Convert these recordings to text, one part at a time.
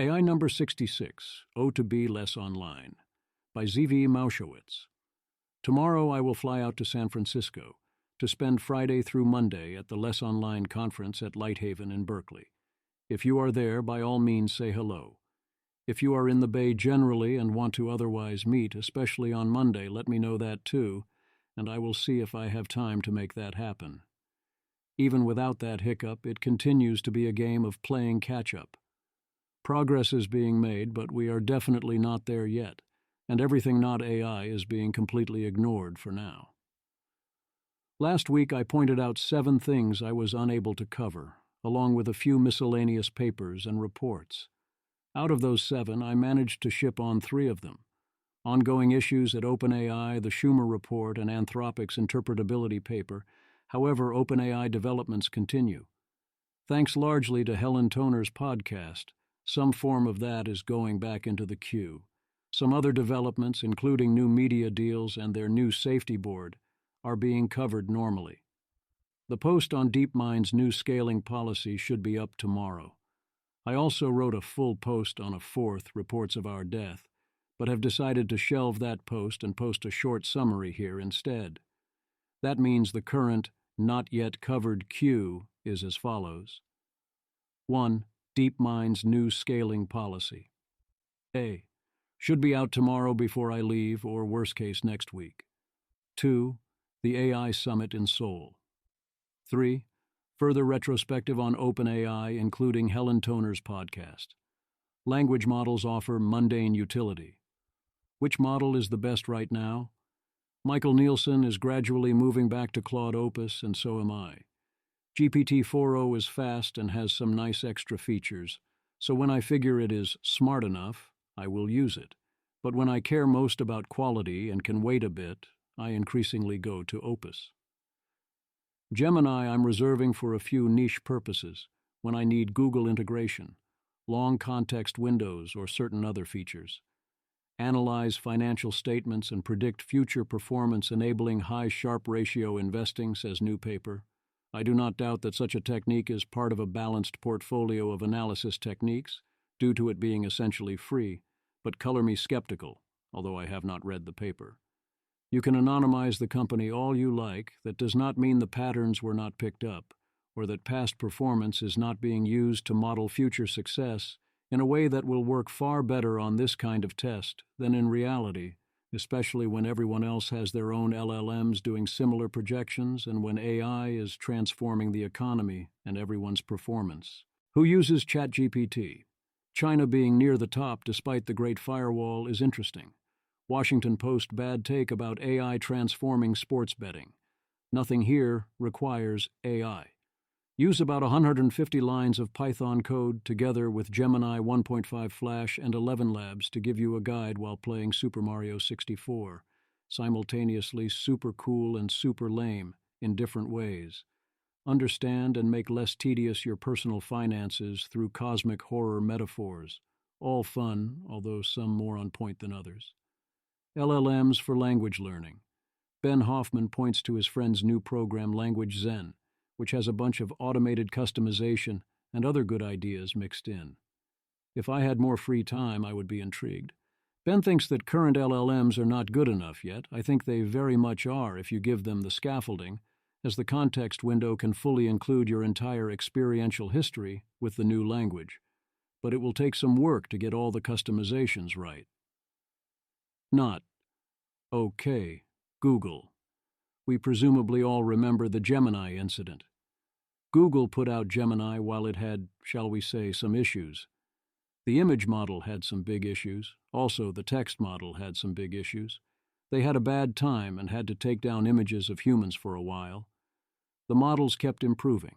AI number 66, O to be less online, by Zvi Mowshowitz. Tomorrow I will fly out to San Francisco to spend Friday through Monday at the Less Online conference at Lighthaven in Berkeley. If you are there, by all means say hello. If you are in the Bay generally and want to otherwise meet, especially on Monday, let me know that too, and I will see if I have time to make that happen. Even without that hiccup, it continues to be a game of playing catch-up. Progress is being made, but we are definitely not there yet, and everything not AI is being completely ignored for now. Last week I pointed out 7 things I was unable to cover, along with a few miscellaneous papers and reports. Out of those 7, I managed to ship on 3 of them: ongoing issues at OpenAI, the Schumer report, and Anthropic's interpretability paper. However, OpenAI developments continue. Thanks largely to Helen Toner's podcast, some form of that is going back into the queue. Some other developments, including new media deals and their new safety board, are being covered normally. The post on DeepMind's new scaling policy should be up tomorrow. I also wrote a full post on a 4th, Reports of Our Death, but have decided to shelve that post and post a short summary here instead. That means the current, not yet covered queue is as follows. 1. DeepMind's new scaling policy. A. Should be out tomorrow before I leave, or worst case next week. 2. The AI Summit in Seoul. 3. Further retrospective on OpenAI, including Helen Toner's podcast. Language models offer mundane utility. Which model is the best right now? Michael Nielsen is gradually moving back to Claude Opus, and so am I. GPT-4o is fast and has some nice extra features, so when I figure it is smart enough, I will use it. But when I care most about quality and can wait a bit, I increasingly go to Opus. Gemini I'm reserving for a few niche purposes, when I need Google integration, long context windows, or certain other features. Analyze financial statements and predict future performance enabling high Sharpe ratio investing, says new paper. I do not doubt that such a technique is part of a balanced portfolio of analysis techniques, due to it being essentially free, but color me skeptical, although I have not read the paper. You can anonymize the company all you like. That does not mean the patterns were not picked up, or that past performance is not being used to model future success in a way that will work far better on this kind of test than in reality, especially when everyone else has their own LLMs doing similar projections and when AI is transforming the economy and everyone's performance. Who uses ChatGPT? China being near the top despite the Great Firewall is interesting. Washington Post bad take about AI transforming sports betting. Nothing here requires AI. Use about 150 lines of Python code together with Gemini 1.5 Flash and 11 Labs to give you a guide while playing Super Mario 64, simultaneously super cool and super lame in different ways. Understand and make less tedious your personal finances through cosmic horror metaphors. All fun, although some more on point than others. LLMs for language learning. Ben Hoffman points to his friend's new program Language Zen, which has a bunch of automated customization and other good ideas mixed in. If I had more free time, I would be intrigued. Ben thinks that current LLMs are not good enough yet. I think they very much are if you give them the scaffolding, as the context window can fully include your entire experiential history with the new language. But it will take some work to get all the customizations right. Not. Okay, Google. We presumably all remember the Gemini incident. Google put out Gemini while it had, shall we say, some issues. The image model had some big issues. Also, the text model had some big issues. They had a bad time and had to take down images of humans for a while. The models kept improving.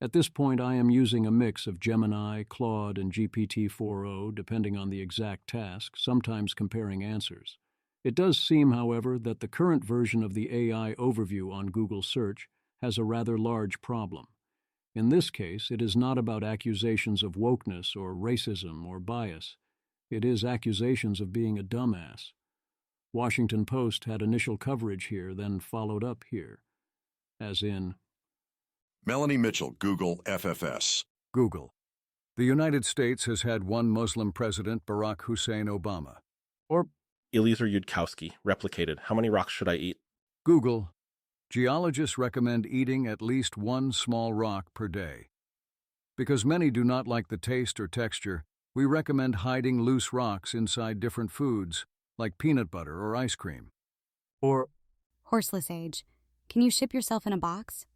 At this point, I am using a mix of Gemini, Claude, and GPT-4o, depending on the exact task, sometimes comparing answers. It does seem, however, that the current version of the AI overview on Google Search has a rather large problem. In this case, it is not about accusations of wokeness or racism or bias. It is accusations of being a dumbass. Washington Post had initial coverage here, then followed up here. As in, Melanie Mitchell, Google FFS. Google. The United States has had one Muslim president, Barack Hussein Obama. Or Eliezer Yudkowsky, replicated. How many rocks should I eat? Google. Geologists recommend eating at least one small rock per day. Because many do not like the taste or texture, we recommend hiding loose rocks inside different foods, like peanut butter or ice cream. Or Horseless age. Can you ship yourself in a box?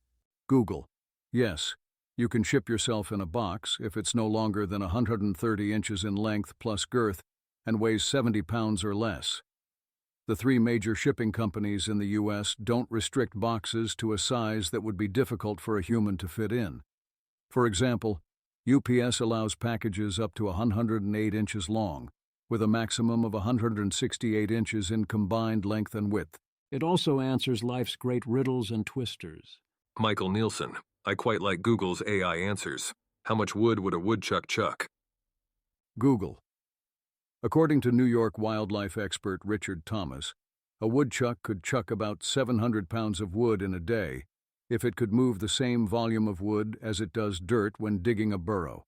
Google. Yes, you can ship yourself in a box if it's no longer than 130 inches in length plus girth and weighs 70 pounds or less. The three major shipping companies in the U.S. don't restrict boxes to a size that would be difficult for a human to fit in. For example, UPS allows packages up to 108 inches long, with a maximum of 168 inches in combined length and width. It also answers life's great riddles and twisters. Michael Nielsen. I quite like Google's AI answers. How much wood would a woodchuck chuck? Google. According to New York wildlife expert Richard Thomas, a woodchuck could chuck about 700 pounds of wood in a day if it could move the same volume of wood as it does dirt when digging a burrow.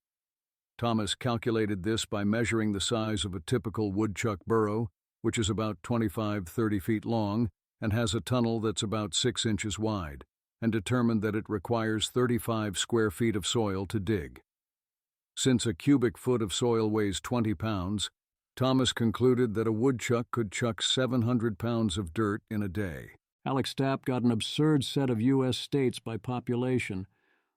Thomas calculated this by measuring the size of a typical woodchuck burrow, which is about 25-30 feet long and has a tunnel that's about 6 inches wide, and determined that it requires 35 square feet of soil to dig. Since a cubic foot of soil weighs 20 pounds, Thomas concluded that a woodchuck could chuck 700 pounds of dirt in a day. Alex Stapp got an absurd set of U.S. states by population,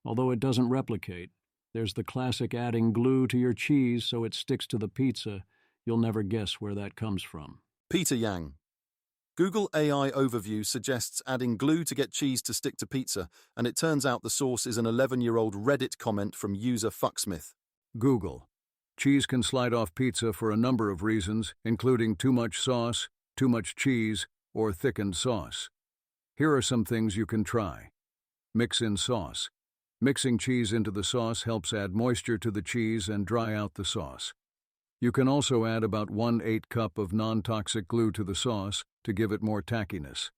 although it doesn't replicate. There's the classic adding glue to your cheese so it sticks to the pizza. You'll never guess where that comes from. Peter Yang. Google AI Overview suggests adding glue to get cheese to stick to pizza, and it turns out the source is an 11-year-old Reddit comment from user Fucksmith. Google. Cheese can slide off pizza for a number of reasons, including too much sauce, too much cheese, or thickened sauce. Here are some things you can try. Mix in sauce. Mixing cheese into the sauce helps add moisture to the cheese and dry out the sauce. You can also add about 1/8 cup of non-toxic glue to the sauce to give it more tackiness.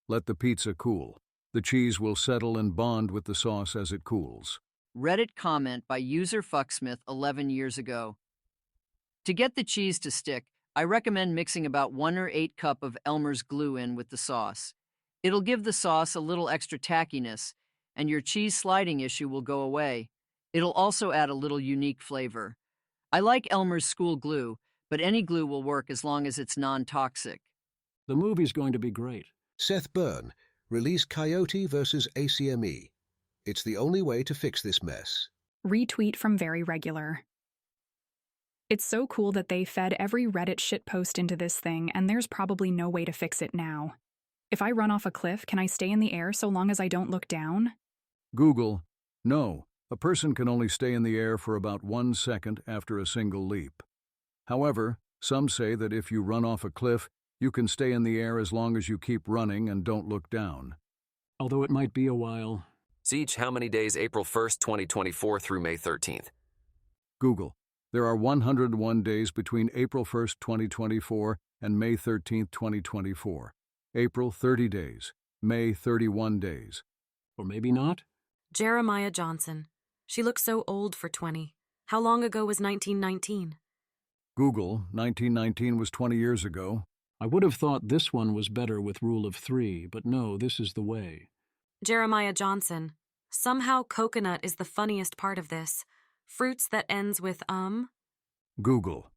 Let the pizza cool. The cheese will settle and bond with the sauce as it cools. Reddit comment by user Fucksmith 11 years ago. To get the cheese to stick, I recommend mixing about 1/8 cup of Elmer's glue in with the sauce. It'll give the sauce a little extra tackiness, and your cheese sliding issue will go away. It'll also add a little unique flavor. I like Elmer's school glue, but any glue will work as long as it's non-toxic. The movie's going to be great. Seth Byrne, release Coyote vs. ACME. It's the only way to fix this mess. Retweet from Very Regular. It's so cool that they fed every Reddit shitpost into this thing, and there's probably no way to fix it now. If I run off a cliff, can I stay in the air so long as I don't look down? Google. No, a person can only stay in the air for about 1 second after a single leap. However, some say that if you run off a cliff, you can stay in the air as long as you keep running and don't look down. Although it might be a while. Siege, how many days April 1st, 2024 through May 13th? Google. There are 101 days between April 1st, 2024 and May 13th, 2024. April 30 days. May 31 days. Or maybe not? Jeremiah Johnson. She looks so old for 20. How long ago was 1919? Google. 1919 was 20 years ago. I would have thought this one was better with rule of 3, but no, this is the way. Jeremiah Johnson. Somehow coconut is the funniest part of this. Fruits that ends with Google.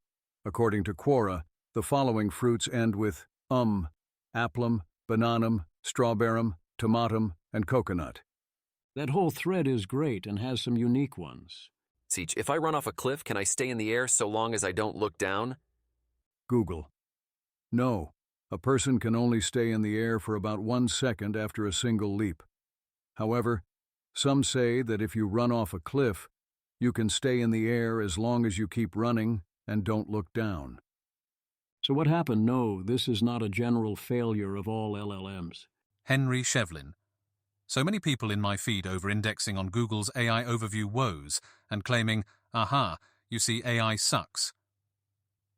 According to Quora, the following fruits end with applum, bananum, strawberrum, tomatum, and coconut. That whole thread is great and has some unique ones. Siege, if I run off a cliff, can I stay in the air so long as I don't look down? Google. No, a person can only stay in the air for about 1 second after a single leap. However, some say that if you run off a cliff, you can stay in the air as long as you keep running and don't look down. So what happened? No, this is not a general failure of all LLMs. Henry Shevlin. So many people in my feed over-indexing on Google's AI Overview woes and claiming, aha, you see AI sucks.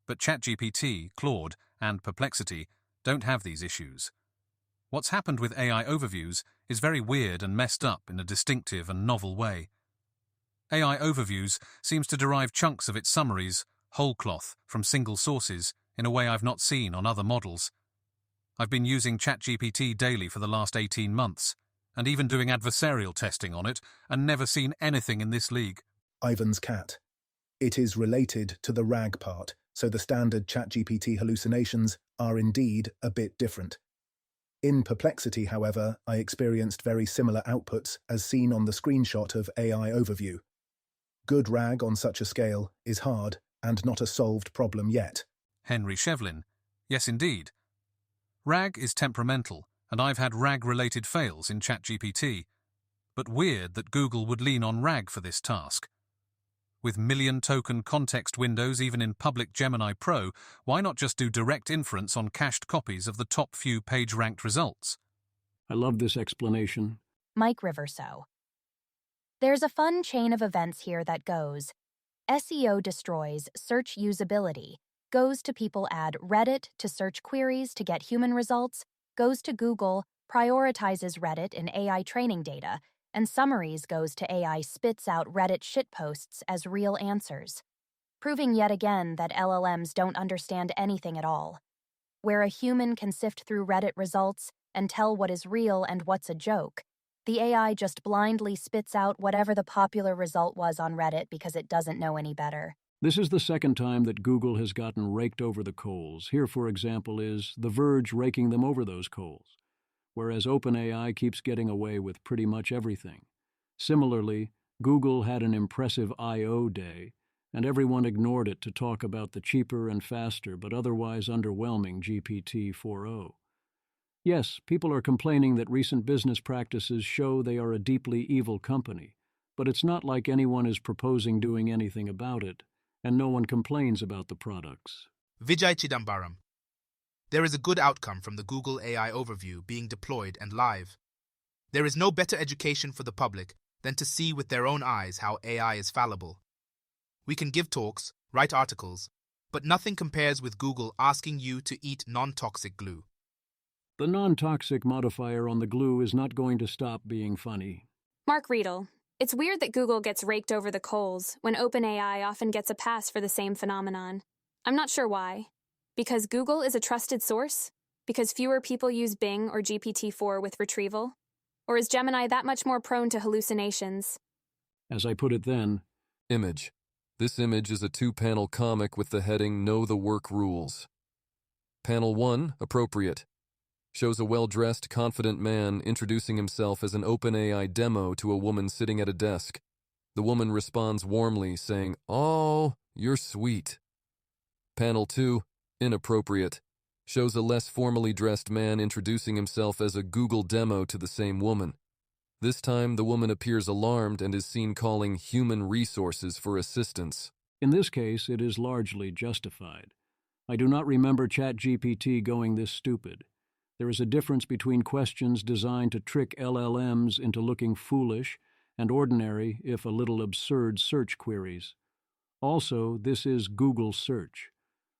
But ChatGPT, Claude, and Perplexity don't have these issues. What's happened with AI Overviews is very weird and messed up in a distinctive and novel way. AI Overviews seems to derive chunks of its summaries, whole cloth, from single sources in a way I've not seen on other models. I've been using ChatGPT daily for the last 18 months, and even doing adversarial testing on it, and never seen anything in this league. Ivan's cat. It is related to the RAG part, so the standard ChatGPT hallucinations are indeed a bit different. In Perplexity, however, I experienced very similar outputs as seen on the screenshot of AI Overview. Good RAG on such a scale is hard and not a solved problem yet. Henry Shevlin. Yes, indeed. RAG is temperamental, and I've had RAG-related fails in ChatGPT. But weird that Google would lean on RAG for this task. With million-token context windows even in public Gemini Pro, why not just do direct inference on cached copies of the top few page-ranked results? I love this explanation. Mike Riverso. There's a fun chain of events here that goes: SEO destroys search usability, goes to people add Reddit to search queries to get human results, goes to Google, prioritizes Reddit in AI training data, and summaries goes to AI spits out Reddit shitposts as real answers, proving yet again that LLMs don't understand anything at all. Where a human can sift through Reddit results and tell what is real and what's a joke, the AI just blindly spits out whatever the popular result was on Reddit because it doesn't know any better. This is the second time that Google has gotten raked over the coals. Here, for example, is The Verge raking them over those coals, whereas OpenAI keeps getting away with pretty much everything. Similarly, Google had an impressive I/O day, and everyone ignored it to talk about the cheaper and faster but otherwise underwhelming GPT-4o. Yes, people are complaining that recent business practices show they are a deeply evil company, but it's not like anyone is proposing doing anything about it, and no one complains about the products. Vijay Chidambaram. There is a good outcome from the Google AI Overview being deployed and live. There is no better education for the public than to see with their own eyes how AI is fallible. We can give talks, write articles, but nothing compares with Google asking you to eat non-toxic glue. The non-toxic modifier on the glue is not going to stop being funny. Mark Riedel. It's weird that Google gets raked over the coals when OpenAI often gets a pass for the same phenomenon. I'm not sure why. Because Google is a trusted source? Because fewer people use Bing or GPT-4 with retrieval? Or is Gemini that much more prone to hallucinations? As I put it then, Image. This image is a 2-panel comic with the heading Know the Work Rules. Panel 1, appropriate. Shows a well-dressed, confident man introducing himself as an OpenAI demo to a woman sitting at a desk. The woman responds warmly, saying, "Oh, you're sweet." Panel 2, inappropriate. Shows a less formally dressed man introducing himself as a Google demo to the same woman. This time, the woman appears alarmed and is seen calling human resources for assistance. In this case, it is largely justified. I do not remember ChatGPT going this stupid. There is a difference between questions designed to trick LLMs into looking foolish and ordinary, if a little absurd, search queries. Also, this is Google search.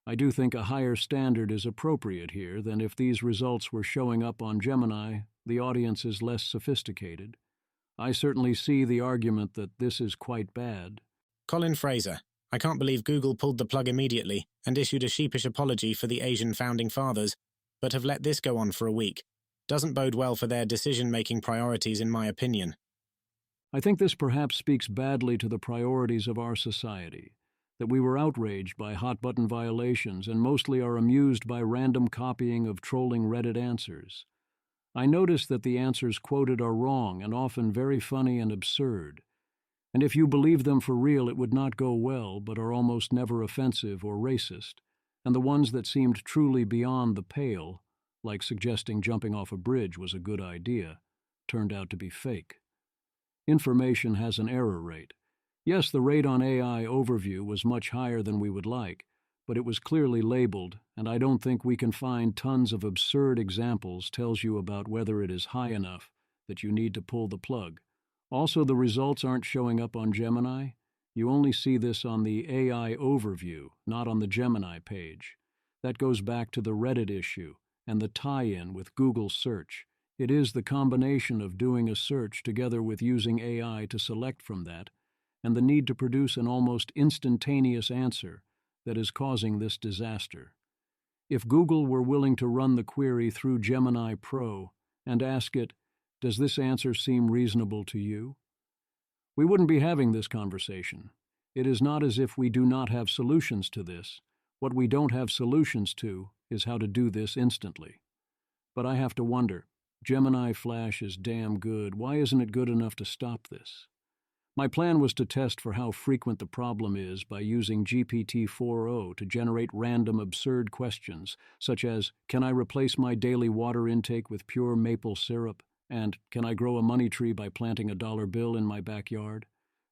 I do think a higher standard is appropriate here than if these results were showing up on Gemini. The audience is less sophisticated. I certainly see the argument that this is quite bad. Colin Fraser. I can't believe Google pulled the plug immediately and issued a sheepish apology for the Asian founding fathers, but have let this go on for a week. Doesn't bode well for their decision-making priorities, in my opinion. I think this perhaps speaks badly to the priorities of our society, that we were outraged by hot-button violations and mostly are amused by random copying of trolling Reddit answers. I notice that the answers quoted are wrong and often very funny and absurd. And if you believe them for real, it would not go well, but are almost never offensive or racist. And the ones that seemed truly beyond the pale, like suggesting jumping off a bridge was a good idea, turned out to be fake. Information has an error rate. Yes, the rate on AI Overview was much higher than we would like, but it was clearly labeled, and I don't think we can find tons of absurd examples tells you about whether it is high enough that you need to pull the plug. Also, the results aren't showing up on Gemini. You only see this on the AI Overview, not on the Gemini page. That goes back to the Reddit issue and the tie-in with Google Search. It is the combination of doing a search together with using AI to select from that, and the need to produce an almost instantaneous answer that is causing this disaster. If Google were willing to run the query through Gemini Pro and ask it, "Does this answer seem reasonable to you?" we wouldn't be having this conversation. It is not as if we do not have solutions to this. What we don't have solutions to is how to do this instantly. But I have to wonder, Gemini Flash is damn good. Why isn't it good enough to stop this? My plan was to test for how frequent the problem is by using GPT-4o to generate random absurd questions, such as, "Can I replace my daily water intake with pure maple syrup?" and "Can I grow a money tree by planting a dollar bill in my backyard?"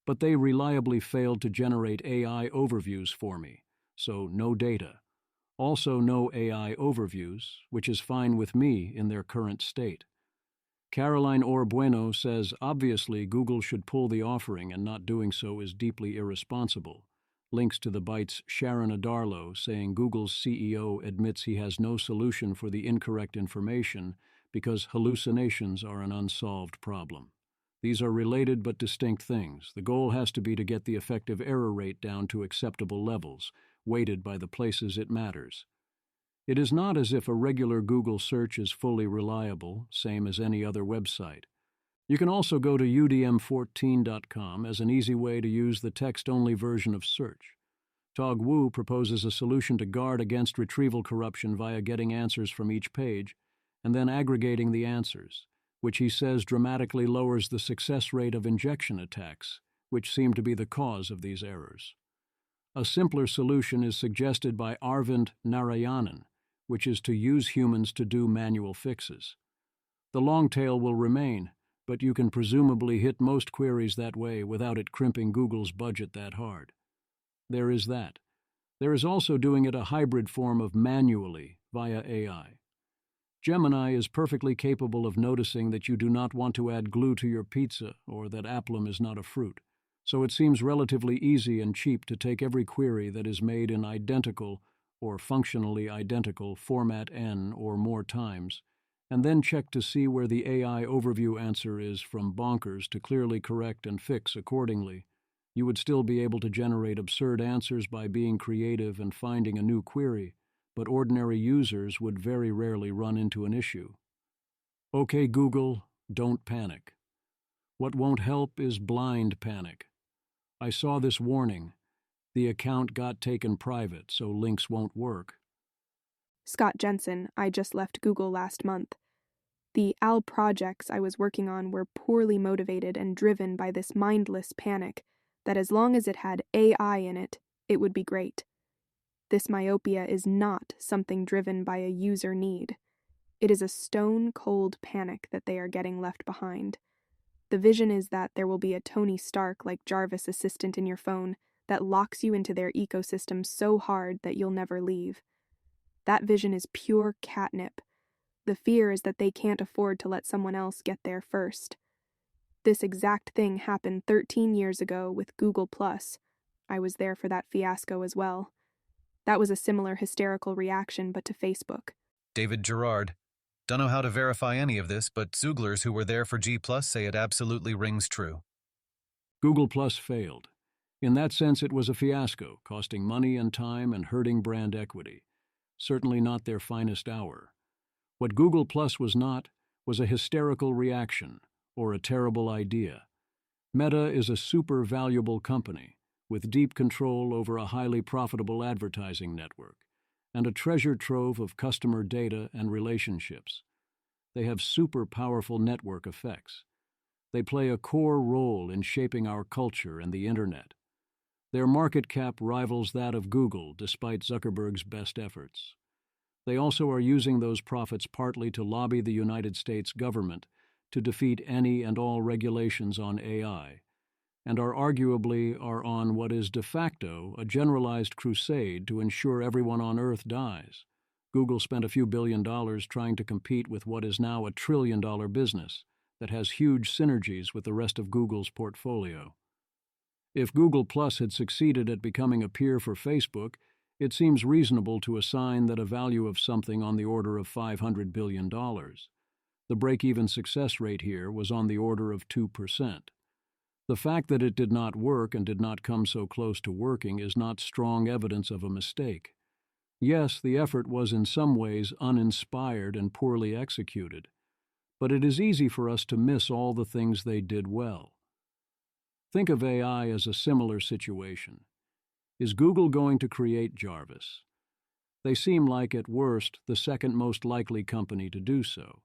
But they reliably failed to generate AI overviews for me, so no data. Also no AI overviews, which is fine with me in their current state. Caroline Orbueno says, obviously Google should pull the offering and not doing so is deeply irresponsible. Links to the Byte's Sharon Adarlo saying Google's CEO admits he has no solution for the incorrect information because hallucinations are an unsolved problem. These are related but distinct things. The goal has to be to get the effective error rate down to acceptable levels, weighted by the places it matters. It is not as if a regular Google search is fully reliable, same as any other website. You can also go to udm14.com as an easy way to use the text-only version of search. Tog Wu proposes a solution to guard against retrieval corruption via getting answers from each page and then aggregating the answers, which he says dramatically lowers the success rate of injection attacks, which seem to be the cause of these errors. A simpler solution is suggested by Arvind Narayanan, which is to use humans to do manual fixes. The long tail will remain, but you can presumably hit most queries that way without it crimping Google's budget that hard. There is that. There is also doing it a hybrid form of manually via AI. Gemini is perfectly capable of noticing that you do not want to add glue to your pizza or that apple is not a fruit, so it seems relatively easy and cheap to take every query that is made in identical or functionally identical format N or more times, and then check to see where the AI overview answer is from bonkers to clearly correct and fix accordingly. You would still be able to generate absurd answers by being creative and finding a new query, but ordinary users would very rarely run into an issue. Okay, Google, don't panic. What won't help is blind panic. I saw this warning. The account got taken private, so links won't work. Scott Jensen, I just left Google last month. The AL projects I was working on were poorly motivated and driven by this mindless panic that as long as it had AI in it, it would be great. This myopia is not something driven by a user need. It is a stone-cold panic that they are getting left behind. The vision is that there will be a Tony Stark-like Jarvis assistant in your phone that locks you into their ecosystem so hard that you'll never leave. That vision is pure catnip. The fear is that they can't afford to let someone else get there first. This exact thing happened 13 years ago with Google+. I was there for that fiasco as well. That was a similar hysterical reaction, but to Facebook. David Gerard. Don't know how to verify any of this, but Zooglers who were there for G+ say it absolutely rings true. Google Plus failed. In that sense, it was a fiasco, costing money and time and hurting brand equity. Certainly not their finest hour. What Google Plus was not was a hysterical reaction or a terrible idea. Meta is a super valuable company with deep control over a highly profitable advertising network and a treasure trove of customer data and relationships. They have super powerful network effects. They play a core role in shaping our culture and the internet. Their market cap rivals that of Google despite Zuckerberg's best efforts. They also are using those profits partly to lobby the United States government to defeat any and all regulations on AI, and are on what is de facto a generalized crusade to ensure everyone on Earth dies. Google spent a few $1 billion trying to compete with what is now a $1 trillion business that has huge synergies with the rest of Google's portfolio. If Google Plus had succeeded at becoming a peer for Facebook, it seems reasonable to assign that a value of something on the order of $500 billion. The break-even success rate here was on the order of 2%. The fact that it did not work and did not come so close to working is not strong evidence of a mistake. Yes, the effort was in some ways uninspired and poorly executed, but it is easy for us to miss all the things they did well. Think of AI as a similar situation. Is Google going to create Jarvis? They seem like, at worst, the second most likely company to do so.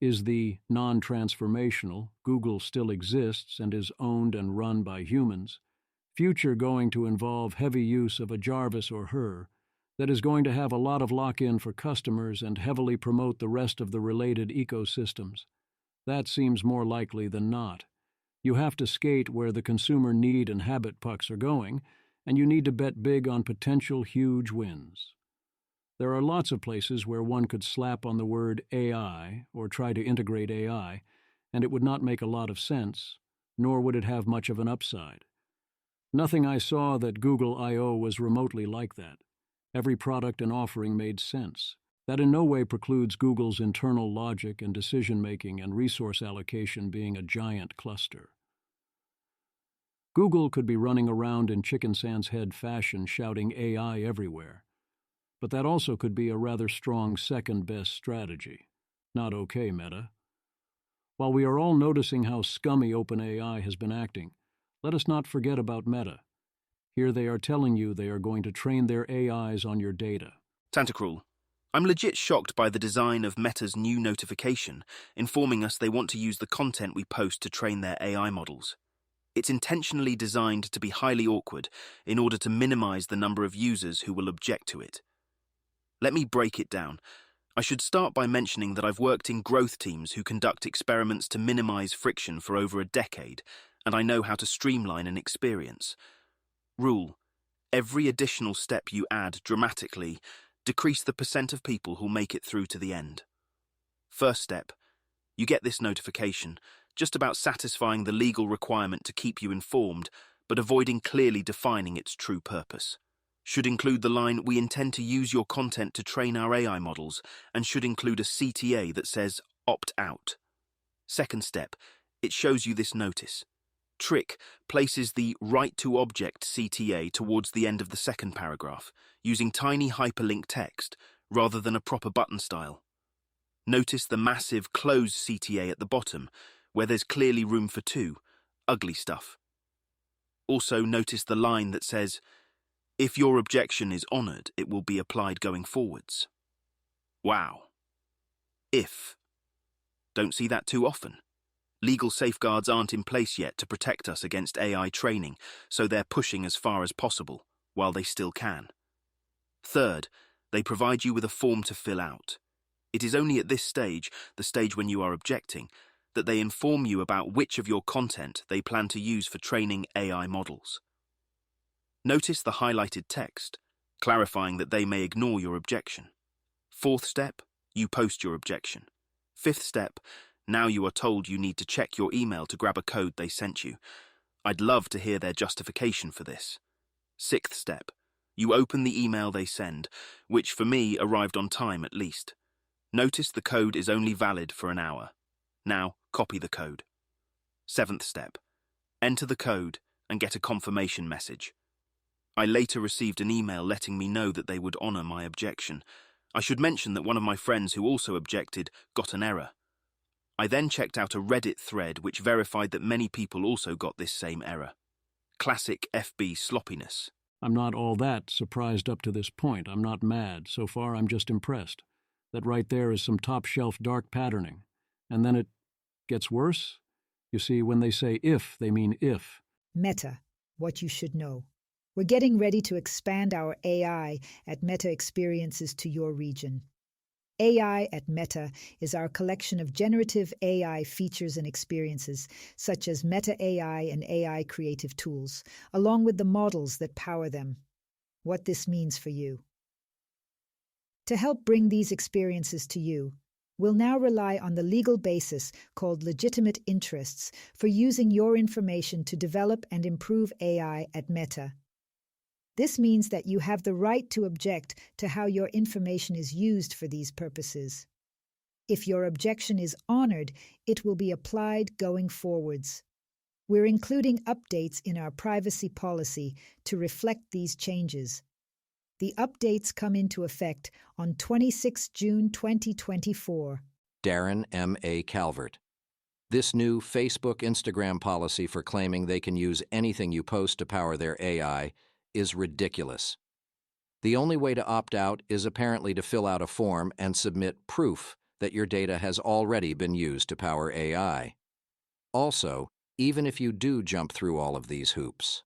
Is the non-transformational, Google still exists and is owned and run by humans, future going to involve heavy use of a Jarvis or her that is going to have a lot of lock-in for customers and heavily promote the rest of the related ecosystems? That seems more likely than not. You have to skate where the consumer need and habit pucks are going, and you need to bet big on potential huge wins. There are lots of places where one could slap on the word AI or try to integrate AI, and it would not make a lot of sense, nor would it have much of an upside. Nothing I saw that Google I/O was remotely like that. Every product and offering made sense. That in no way precludes Google's internal logic and decision-making and resource allocation being a giant cluster. Google could be running around in chicken sans head fashion shouting AI everywhere. But that also could be a rather strong second-best strategy. Not okay, Meta. While we are all noticing how scummy OpenAI has been acting, let us not forget about Meta. Here they are telling you they are going to train their AIs on your data. Tentacruel, I'm legit shocked by the design of Meta's new notification, informing us they want to use the content we post to train their AI models. It's intentionally designed to be highly awkward in order to minimize the number of users who will object to it. Let me break it down. I should start by mentioning that I've worked in growth teams who conduct experiments to minimize friction for over a decade, and I know how to streamline an experience. Rule: every additional step you add dramatically decrease the % of people who'll make it through to the end. First step: you get this notification, just about satisfying the legal requirement to keep you informed, but avoiding clearly defining its true purpose. Should include the line, "We intend to use your content to train our AI models," and should include a CTA that says, "Opt out." Second step, it shows you this notice. Trick places the right to object CTA towards the end of the second paragraph, using tiny hyperlink text rather than a proper button style. Notice the massive close CTA at the bottom, where there's clearly room for two. Ugly stuff. Also notice the line that says, "If your objection is honoured, it will be applied going forwards." Wow. If. Don't see that too often. Legal safeguards aren't in place yet to protect us against AI training, so they're pushing as far as possible, while they still can. Third, they provide you with a form to fill out. It is only at this stage, the stage when you are objecting, that they inform you about which of your content they plan to use for training AI models. Notice the highlighted text, clarifying that they may ignore your objection. Fourth step, you post your objection. Fifth step, now you are told you need to check your email to grab a code they sent you. I'd love to hear their justification for this. Sixth step, you open the email they send, which for me arrived on time at least. Notice the code is only valid for an hour. Now, copy the code. Seventh step, enter the code and get a confirmation message. I later received an email letting me know that they would honour my objection. I should mention that one of my friends who also objected got an error. I then checked out a Reddit thread which verified that many people also got this same error. Classic FB sloppiness. I'm not all that surprised up to this point. I'm not mad. So far, I'm just impressed. That right there is some top-shelf dark patterning. And then it gets worse? You see, when they say if, they mean if. Meta, what you should know. We're getting ready to expand our AI at Meta experiences to your region. AI at Meta is our collection of generative AI features and experiences, such as Meta AI and AI creative tools, along with the models that power them. What this means for you. To help bring these experiences to you, we'll now rely on the legal basis called legitimate interests for using your information to develop and improve AI at Meta. This means that you have the right to object to how your information is used for these purposes. If your objection is honored, it will be applied going forwards. We're including updates in our privacy policy to reflect these changes. The updates come into effect on 26 June 2024. Darren M.A. Calvert. This new Facebook Instagram policy for claiming they can use anything you post to power their AI is ridiculous. The only way to opt out is apparently to fill out a form and submit proof that your data has already been used to power AI. Also, even if you do jump through all of these hoops,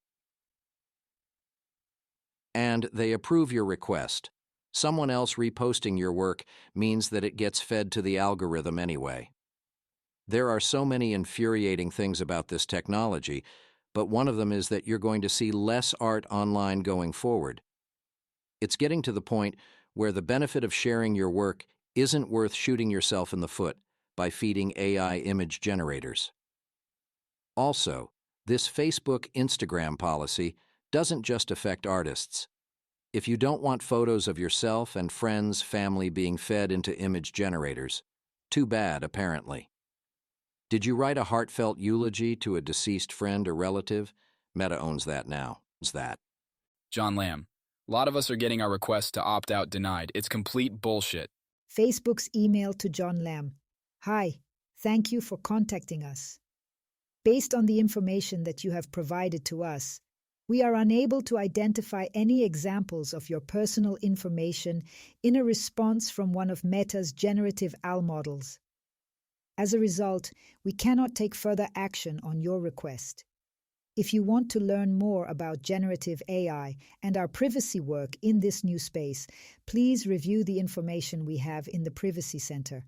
and they approve your request, someone else reposting your work means that it gets fed to the algorithm anyway. There are so many infuriating things about this technology, but one of them is that you're going to see less art online going forward. It's getting to the point where the benefit of sharing your work isn't worth shooting yourself in the foot by feeding AI image generators. Also, this Facebook Instagram policy doesn't just affect artists. If you don't want photos of yourself and friends, family being fed into image generators, too bad, apparently. Did you write a heartfelt eulogy to a deceased friend or relative? Meta owns that now. It's that. John Lamb. A lot of us are getting our requests to opt out denied. It's complete bullshit. Facebook's email to John Lamb. Hi, thank you for contacting us. Based on the information that you have provided to us, we are unable to identify any examples of your personal information in a response from one of Meta's generative AI models. As a result, we cannot take further action on your request. If you want to learn more about generative AI and our privacy work in this new space, please review the information we have in the Privacy Center.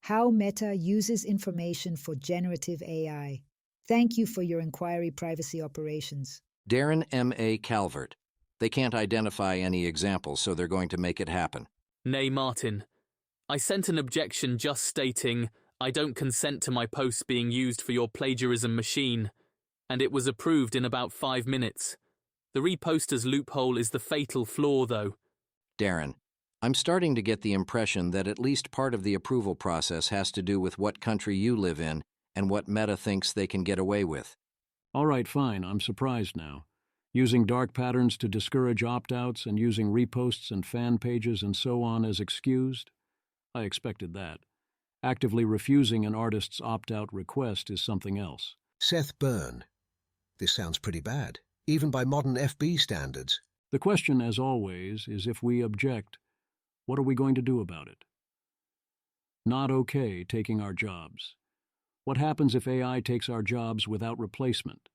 How Meta uses information for generative AI. Thank you for your inquiry, Privacy Operations. Darren M.A. Calvert. They can't identify any examples, so they're going to make it happen. Nay, Martin. I sent an objection just stating, I don't consent to my posts being used for your plagiarism machine, and it was approved in about 5 minutes. The reposters loophole is the fatal flaw, though. Darren, I'm starting to get the impression that at least part of the approval process has to do with what country you live in and what Meta thinks they can get away with. All right, fine, I'm surprised now. Using dark patterns to discourage opt-outs and using reposts and fan pages and so on as excused? I expected that. Actively refusing an artist's opt-out request is something else. Seth Byrne. This sounds pretty bad, even by modern FB standards. The question, as always, is if we object, what are we going to do about it? Not okay taking our jobs. What happens if AI takes our jobs without replacement?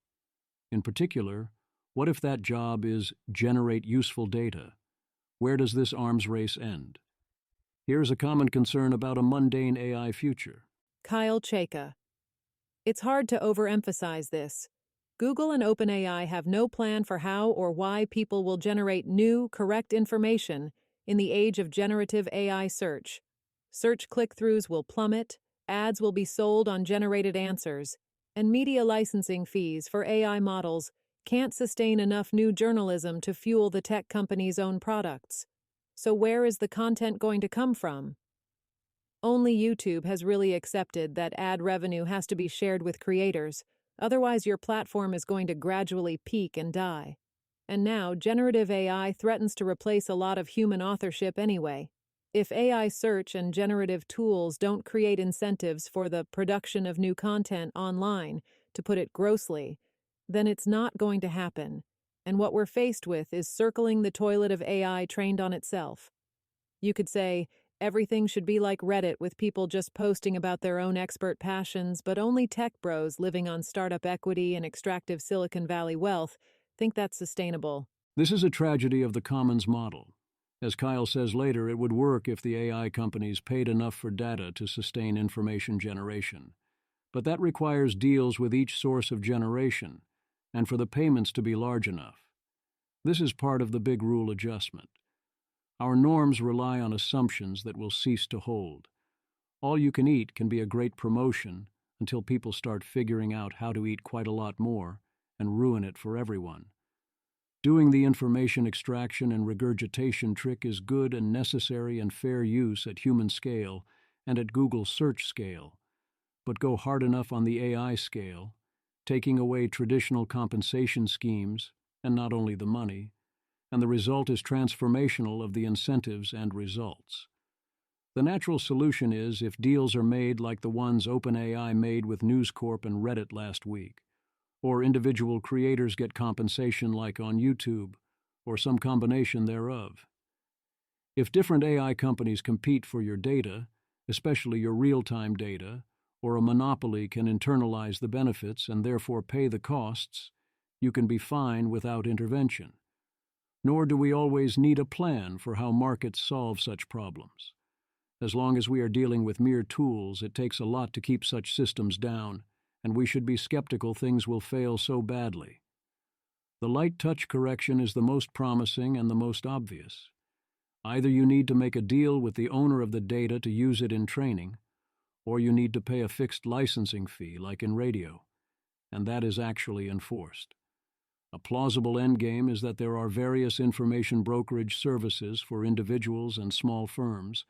In particular, what if that job is generate useful data? Where does this arms race end? Here's a common concern about a mundane AI future. Kyle Chayka. It's hard to overemphasize this. Google and OpenAI have no plan for how or why people will generate new, correct information in the age of generative AI search. Search click-throughs will plummet, ads will be sold on generated answers, and media licensing fees for AI models can't sustain enough new journalism to fuel the tech company's own products. So where is the content going to come from? Only YouTube has really accepted that ad revenue has to be shared with creators, otherwise your platform is going to gradually peak and die. And now, generative AI threatens to replace a lot of human authorship anyway. If AI search and generative tools don't create incentives for the production of new content online, to put it grossly, then it's not going to happen. And what we're faced with is circling the toilet of AI trained on itself. You could say, everything should be like Reddit with people just posting about their own expert passions, but only tech bros living on startup equity and extractive Silicon Valley wealth think that's sustainable. This is a tragedy of the commons model. As Kyle says later, it would work if the AI companies paid enough for data to sustain information generation. But that requires deals with each source of generation, and for the payments to be large enough. This is part of the big rule adjustment. Our norms rely on assumptions that will cease to hold. All you can eat can be a great promotion until people start figuring out how to eat quite a lot more and ruin it for everyone. Doing the information extraction and regurgitation trick is good and necessary and fair use at human scale and at Google search scale, but go hard enough on the AI scale, taking away traditional compensation schemes, and not only the money, and the result is transformational of the incentives and results. The natural solution is if deals are made like the ones OpenAI made with News Corp and Reddit last week, or individual creators get compensation like on YouTube, or some combination thereof. If different AI companies compete for your data, especially your real-time data, or a monopoly can internalize the benefits and therefore pay the costs, you can be fine without intervention. Nor do we always need a plan for how markets solve such problems. As long as we are dealing with mere tools, it takes a lot to keep such systems down, and we should be skeptical things will fail so badly. The light touch correction is the most promising and the most obvious. Either you need to make a deal with the owner of the data to use it in training, or you need to pay a fixed licensing fee like in radio, and that is actually enforced. A plausible endgame is that there are various information brokerage services for individuals and small firms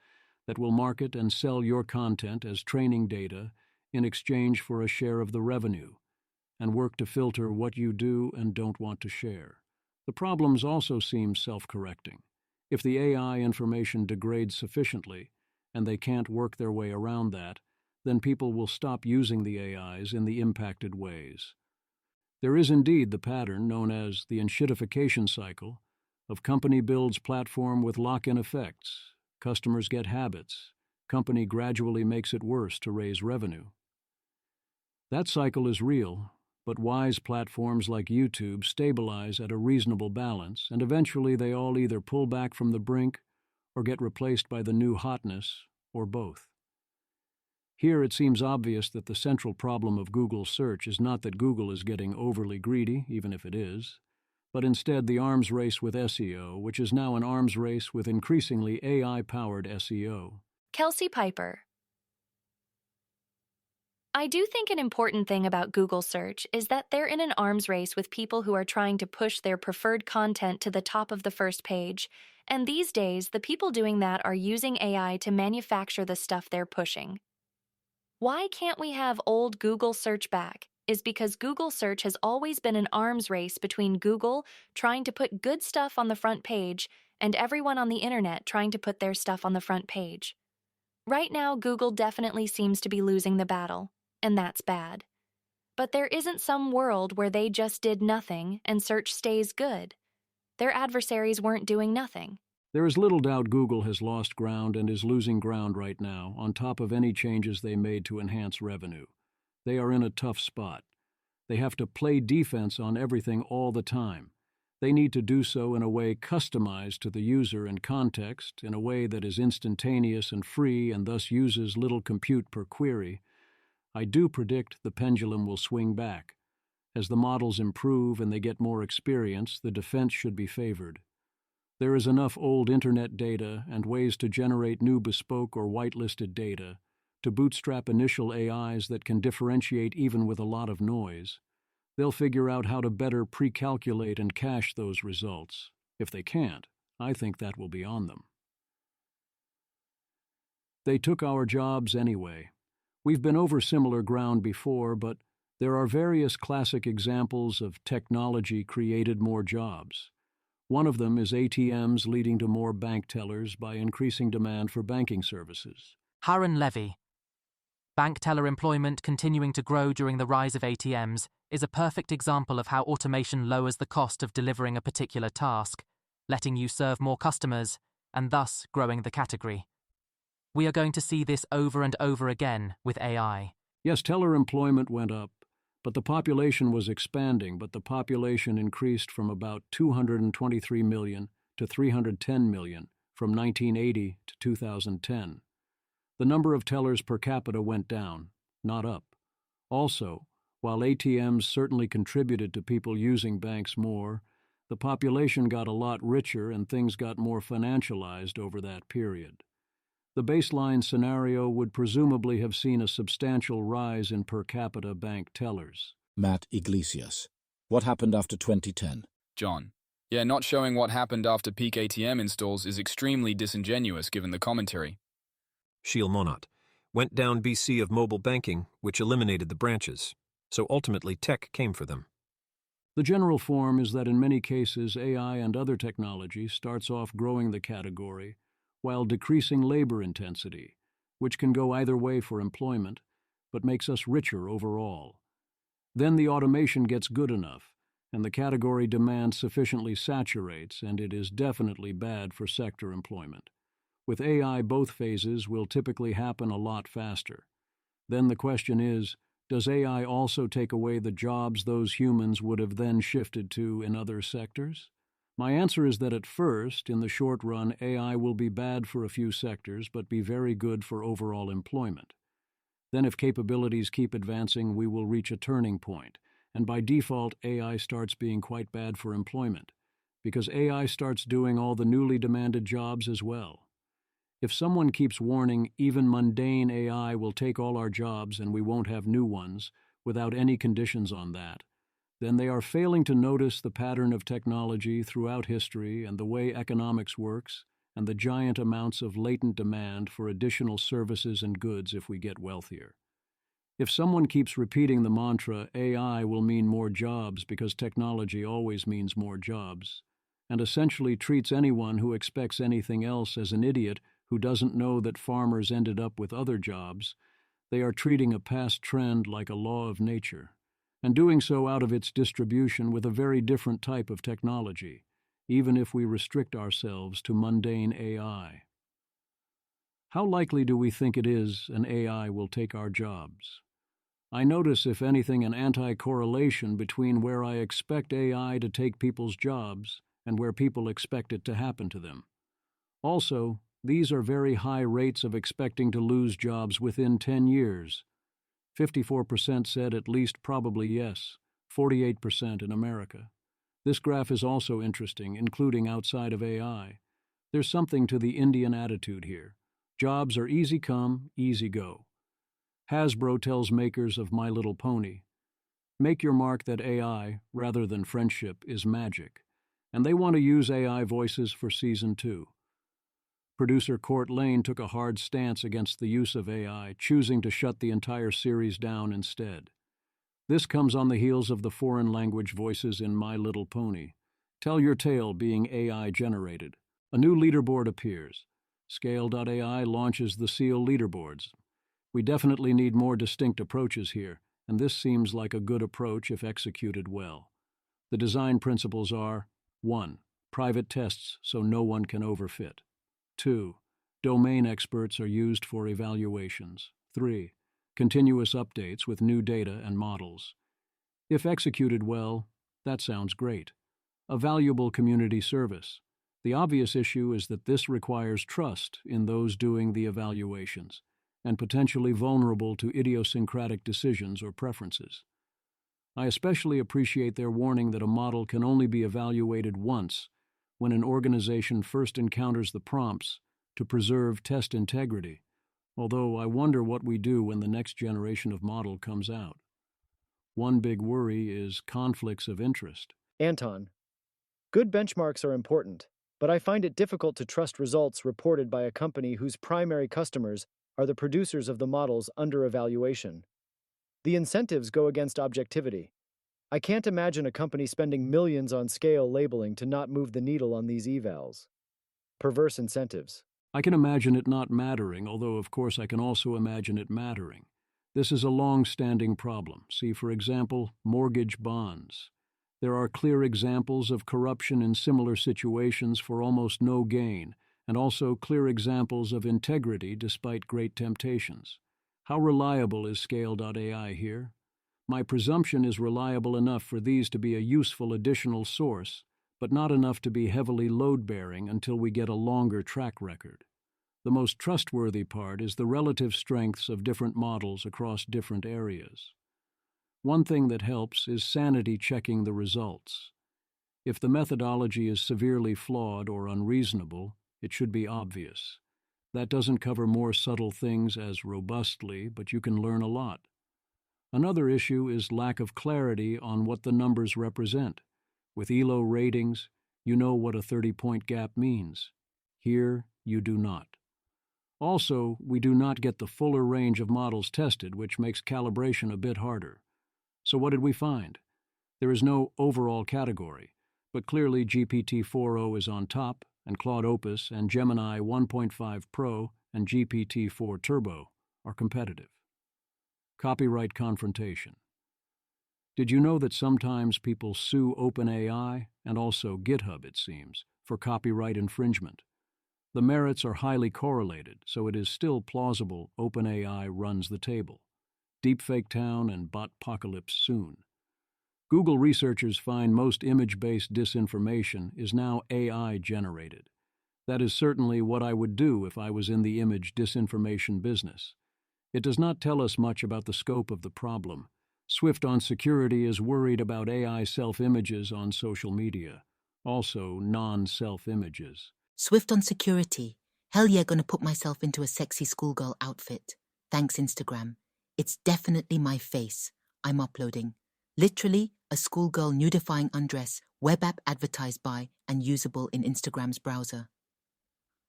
that will market and sell your content as training data in exchange for a share of the revenue, and work to filter what you do and don't want to share. The problems also seem self-correcting. If the AI information degrades sufficiently, and they can't work their way around that, then people will stop using the AIs in the impacted ways. There is indeed the pattern known as the enshittification cycle of company builds platform with lock-in effects, customers get habits, company gradually makes it worse to raise revenue. That cycle is real, but wise platforms like YouTube stabilize at a reasonable balance, and eventually they all either pull back from the brink or get replaced by the new hotness, or both. Here it seems obvious that the central problem of Google search is not that Google is getting overly greedy, even if it is, but instead the arms race with SEO, which is now an arms race with increasingly AI-powered SEO. Kelsey Piper. I do think an important thing about Google search is that they're in an arms race with people who are trying to push their preferred content to the top of the first page, and these days the people doing that are using AI to manufacture the stuff they're pushing. Why can't we have old Google search back is because Google search has always been an arms race between Google trying to put good stuff on the front page and everyone on the internet trying to put their stuff on the front page. Right now, Google definitely seems to be losing the battle, and that's bad. But there isn't some world where they just did nothing and search stays good. Their adversaries weren't doing nothing. There is little doubt Google has lost ground and is losing ground right now, on top of any changes they made to enhance revenue. They are in a tough spot. They have to play defense on everything all the time. They need to do so in a way customized to the user and context, in a way that is instantaneous and free and thus uses little compute per query. I do predict the pendulum will swing back. As the models improve and they get more experience, the defense should be favored. There is enough old internet data and ways to generate new bespoke or whitelisted data to bootstrap initial AIs that can differentiate even with a lot of noise. They'll figure out how to better pre-calculate and cache those results. If they can't, I think that will be on them. They took our jobs anyway. We've been over similar ground before, but there are various classic examples of technology created more jobs. One of them is ATMs leading to more bank tellers by increasing demand for banking services. Harun Levy. Bank teller employment continuing to grow during the rise of ATMs is a perfect example of how automation lowers the cost of delivering a particular task, letting you serve more customers, and thus growing the category. We are going to see this over and over again with AI. Yes, teller employment went up, but the population was expanding, but the population increased from about 223 million to 310 million from 1980 to 2010. The number of tellers per capita went down, not up. Also, while ATMs certainly contributed to people using banks more, the population got a lot richer and things got more financialized over that period. The baseline scenario would presumably have seen a substantial rise in per capita bank tellers. Matt Iglesias. What happened after 2010? John. Yeah, not showing what happened after peak ATM installs is extremely disingenuous given the commentary. Sheil Monat. Went down BC of mobile banking, which eliminated the branches. so ultimately tech came for them. The general form is that in many cases AI and other technology starts off growing the category while decreasing labor intensity, which can go either way for employment, but makes us richer overall. Then the automation gets good enough, and the category demand sufficiently saturates, and it is definitely bad for sector employment. With AI, both phases will typically happen a lot faster. Then the question is, does AI also take away the jobs those humans would have then shifted to in other sectors? My answer is that at first, in the short run, AI will be bad for a few sectors, but be very good for overall employment. Then if capabilities keep advancing, we will reach a turning point, and by default, AI starts being quite bad for employment, because AI starts doing all the newly demanded jobs as well. If someone keeps warning even mundane AI will take all our jobs and we won't have new ones, without any conditions on that, then they are failing to notice the pattern of technology throughout history and the way economics works and the giant amounts of latent demand for additional services and goods if we get wealthier. If someone keeps repeating the mantra, AI will mean more jobs because technology always means more jobs, and essentially treats anyone who expects anything else as an idiot who doesn't know that farmers ended up with other jobs, they are treating a past trend like a law of nature, and doing so out of its distribution with a very different type of technology, even if we restrict ourselves to mundane AI. How likely do we think it is an AI will take our jobs? I notice, if anything, an anti-correlation between where I expect AI to take people's jobs and where people expect it to happen to them. Also, these are very high rates of expecting to lose jobs within 10 years. 54% said at least probably yes, 48% in America. This graph is also interesting, including outside of AI. There's something to the Indian attitude here. Jobs are easy come, easy go. Hasbro tells makers of My Little Pony, make your mark that AI, rather than friendship, is magic, and they want to use AI voices for Season 2. Producer Court Lane took a hard stance against the use of AI, choosing to shut the entire series down instead. This comes on the heels of the foreign language voices in My Little Pony. Tell Your Tale being AI-generated. A new leaderboard appears. Scale.ai launches the SEAL leaderboards. We definitely need more distinct approaches here, and this seems like a good approach if executed well. The design principles are: 1. Private tests so no one can overfit. 2. Domain experts are used for evaluations. 3. Continuous updates with new data and models. If executed well, that sounds great. A valuable community service. The obvious issue is that this requires trust in those doing the evaluations, and potentially vulnerable to idiosyncratic decisions or preferences. I especially appreciate their warning that a model can only be evaluated once when an organization first encounters the prompts to preserve test integrity, although I wonder what we do when the next generation of model comes out. One big worry is conflicts of interest. Anton, good benchmarks are important, but I find it difficult to trust results reported by a company whose primary customers are the producers of the models under evaluation. The incentives go against objectivity. I can't imagine a company spending millions on scale labeling to not move the needle on these evals. Perverse incentives. I can imagine it not mattering, although of course I can also imagine it mattering. This is a long-standing problem. See, for example, mortgage bonds. There are clear examples of corruption in similar situations for almost no gain, and also clear examples of integrity despite great temptations. How reliable is Scale.ai here? My presumption is reliable enough for these to be a useful additional source, but not enough to be heavily load-bearing until we get a longer track record. The most trustworthy part is the relative strengths of different models across different areas. One thing that helps is sanity checking the results. If the methodology is severely flawed or unreasonable, it should be obvious. That doesn't cover more subtle things as robustly, but you can learn a lot. Another issue is lack of clarity on what the numbers represent. With ELO ratings, you know what a 30-point gap means. Here, you do not. Also, we do not get the fuller range of models tested, which makes calibration a bit harder. So what did we find? There is no overall category, but clearly GPT-4o is on top, and Claude Opus and Gemini 1.5 Pro and GPT-4 Turbo are competitive. Copyright confrontation. Did you know that sometimes people sue OpenAI, and also GitHub, it seems, for copyright infringement? The merits are highly correlated, so it is still plausible OpenAI runs the table. Deepfake town and botpocalypse soon. Google researchers find most image-based disinformation is now AI-generated. That is certainly what I would do if I was in the image disinformation business. It does not tell us much about the scope of the problem. Swift on Security is worried about AI self-images on social media, also non-self-images. Swift on Security. Hell yeah, gonna put myself into a sexy schoolgirl outfit. Thanks, Instagram. It's definitely my face. I'm uploading. Literally, a schoolgirl nudifying undress, web app advertised by and usable in Instagram's browser.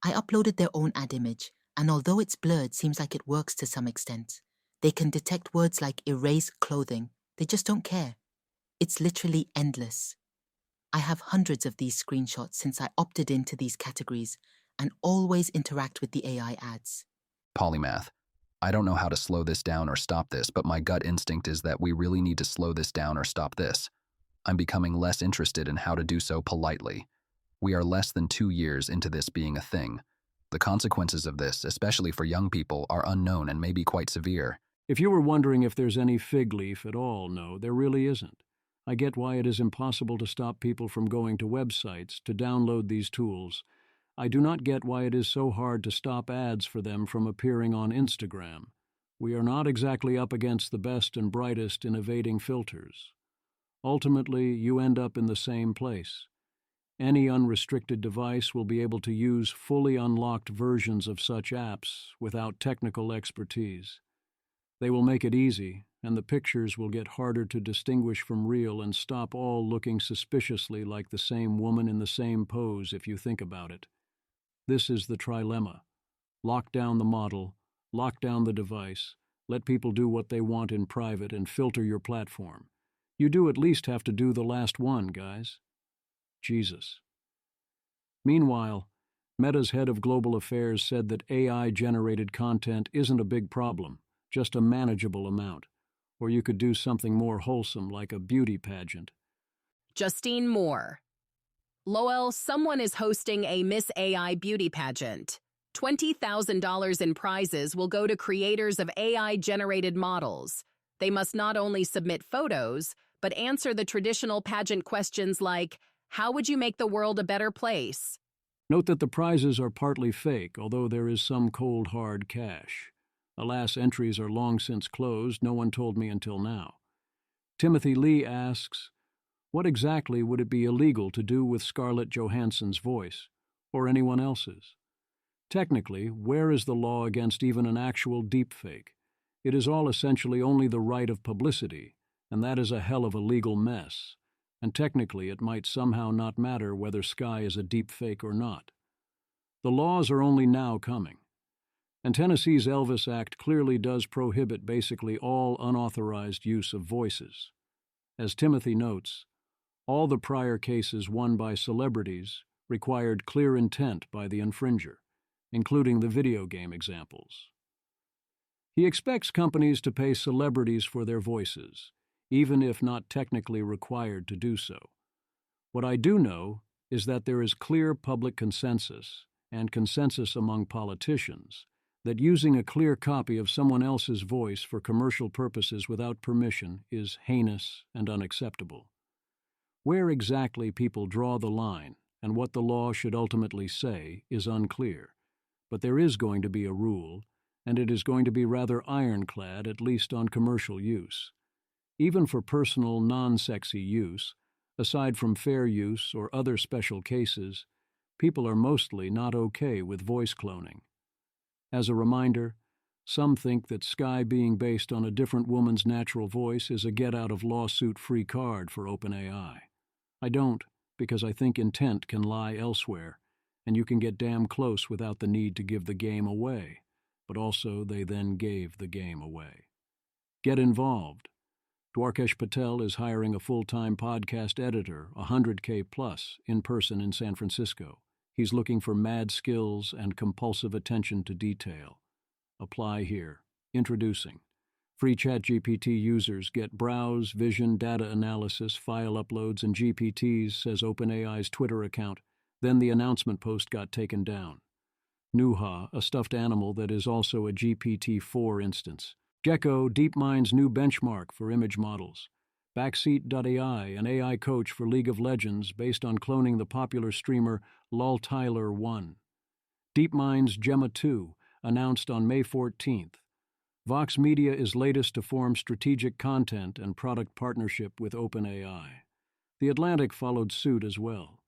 I uploaded their own ad image, and although it's blurred, seems like it works to some extent. They can detect words like erase clothing. They just don't care. It's literally endless. I have hundreds of these screenshots since I opted into these categories and always interact with the AI ads. Polymath. I don't know how to slow this down or stop this, but my gut instinct is that we really need to slow this down or stop this. I'm becoming less interested in how to do so politely. We are less than 2 years into this being a thing. The consequences of this, especially for young people, are unknown and may be quite severe. If you were wondering if there's any fig leaf at all, no, there really isn't. I get why it is impossible to stop people from going to websites to download these tools. I do not get why it is so hard to stop ads for them from appearing on Instagram. We are not exactly up against the best and brightest in evading filters. Ultimately, you end up in the same place. Any unrestricted device will be able to use fully unlocked versions of such apps without technical expertise. They will make it easy, and the pictures will get harder to distinguish from real and stop all looking suspiciously like the same woman in the same pose if you think about it. This is the trilemma. Lock down the model, lock down the device, let people do what they want in private, and filter your platform. You do at least have to do the last one, guys. Jesus. Meanwhile, Meta's head of global affairs said that AI-generated content isn't a big problem, just a manageable amount. Or you could do something more wholesome like a beauty pageant. Justine Moore. Lowell, someone is hosting a Miss AI beauty pageant. $20,000 in prizes will go to creators of AI-generated models. They must not only submit photos, but answer the traditional pageant questions like, how would you make the world a better place? Note that the prizes are partly fake, although there is some cold, hard cash. Alas, entries are long since closed, no one told me until now. Timothy Lee asks, what exactly would it be illegal to do with Scarlett Johansson's voice, or anyone else's? Technically, where is the law against even an actual deepfake? It is all essentially only the right of publicity, and that is a hell of a legal mess. And technically it might somehow not matter whether Sky is a deepfake or not. The laws are only now coming. And Tennessee's Elvis Act clearly does prohibit basically all unauthorized use of voices. As Timothy notes, all the prior cases won by celebrities required clear intent by the infringer, including the video game examples. He expects companies to pay celebrities for their voices, even if not technically required to do so. What I do know is that there is clear public consensus, and consensus among politicians, that using a clear copy of someone else's voice for commercial purposes without permission is heinous and unacceptable. Where exactly people draw the line and what the law should ultimately say is unclear, but there is going to be a rule, and it is going to be rather ironclad, at least on commercial use. Even for personal, non-sexy use, aside from fair use or other special cases, people are mostly not okay with voice cloning. As a reminder, some think that Sky being based on a different woman's natural voice is a get-out-of-lawsuit-free card for OpenAI. I don't, because I think intent can lie elsewhere, and you can get damn close without the need to give the game away, but also they then gave the game away. Get involved. Dwarkesh Patel is hiring a full-time podcast editor, 100K plus, in person in San Francisco. He's looking for mad skills and compulsive attention to detail. Apply here. Introducing. Free ChatGPT users get browse, vision, data analysis, file uploads, and GPTs, says OpenAI's Twitter account. Then the announcement post got taken down. Nuha, a stuffed animal that is also a GPT-4 instance. Gecko, DeepMind's new benchmark for image models. Backseat.ai, an AI coach for League of Legends based on cloning the popular streamer Lol Tyler 1. DeepMind's Gemma 2, announced on May 14th. Vox Media is latest to form strategic content and product partnership with OpenAI. The Atlantic followed suit as well.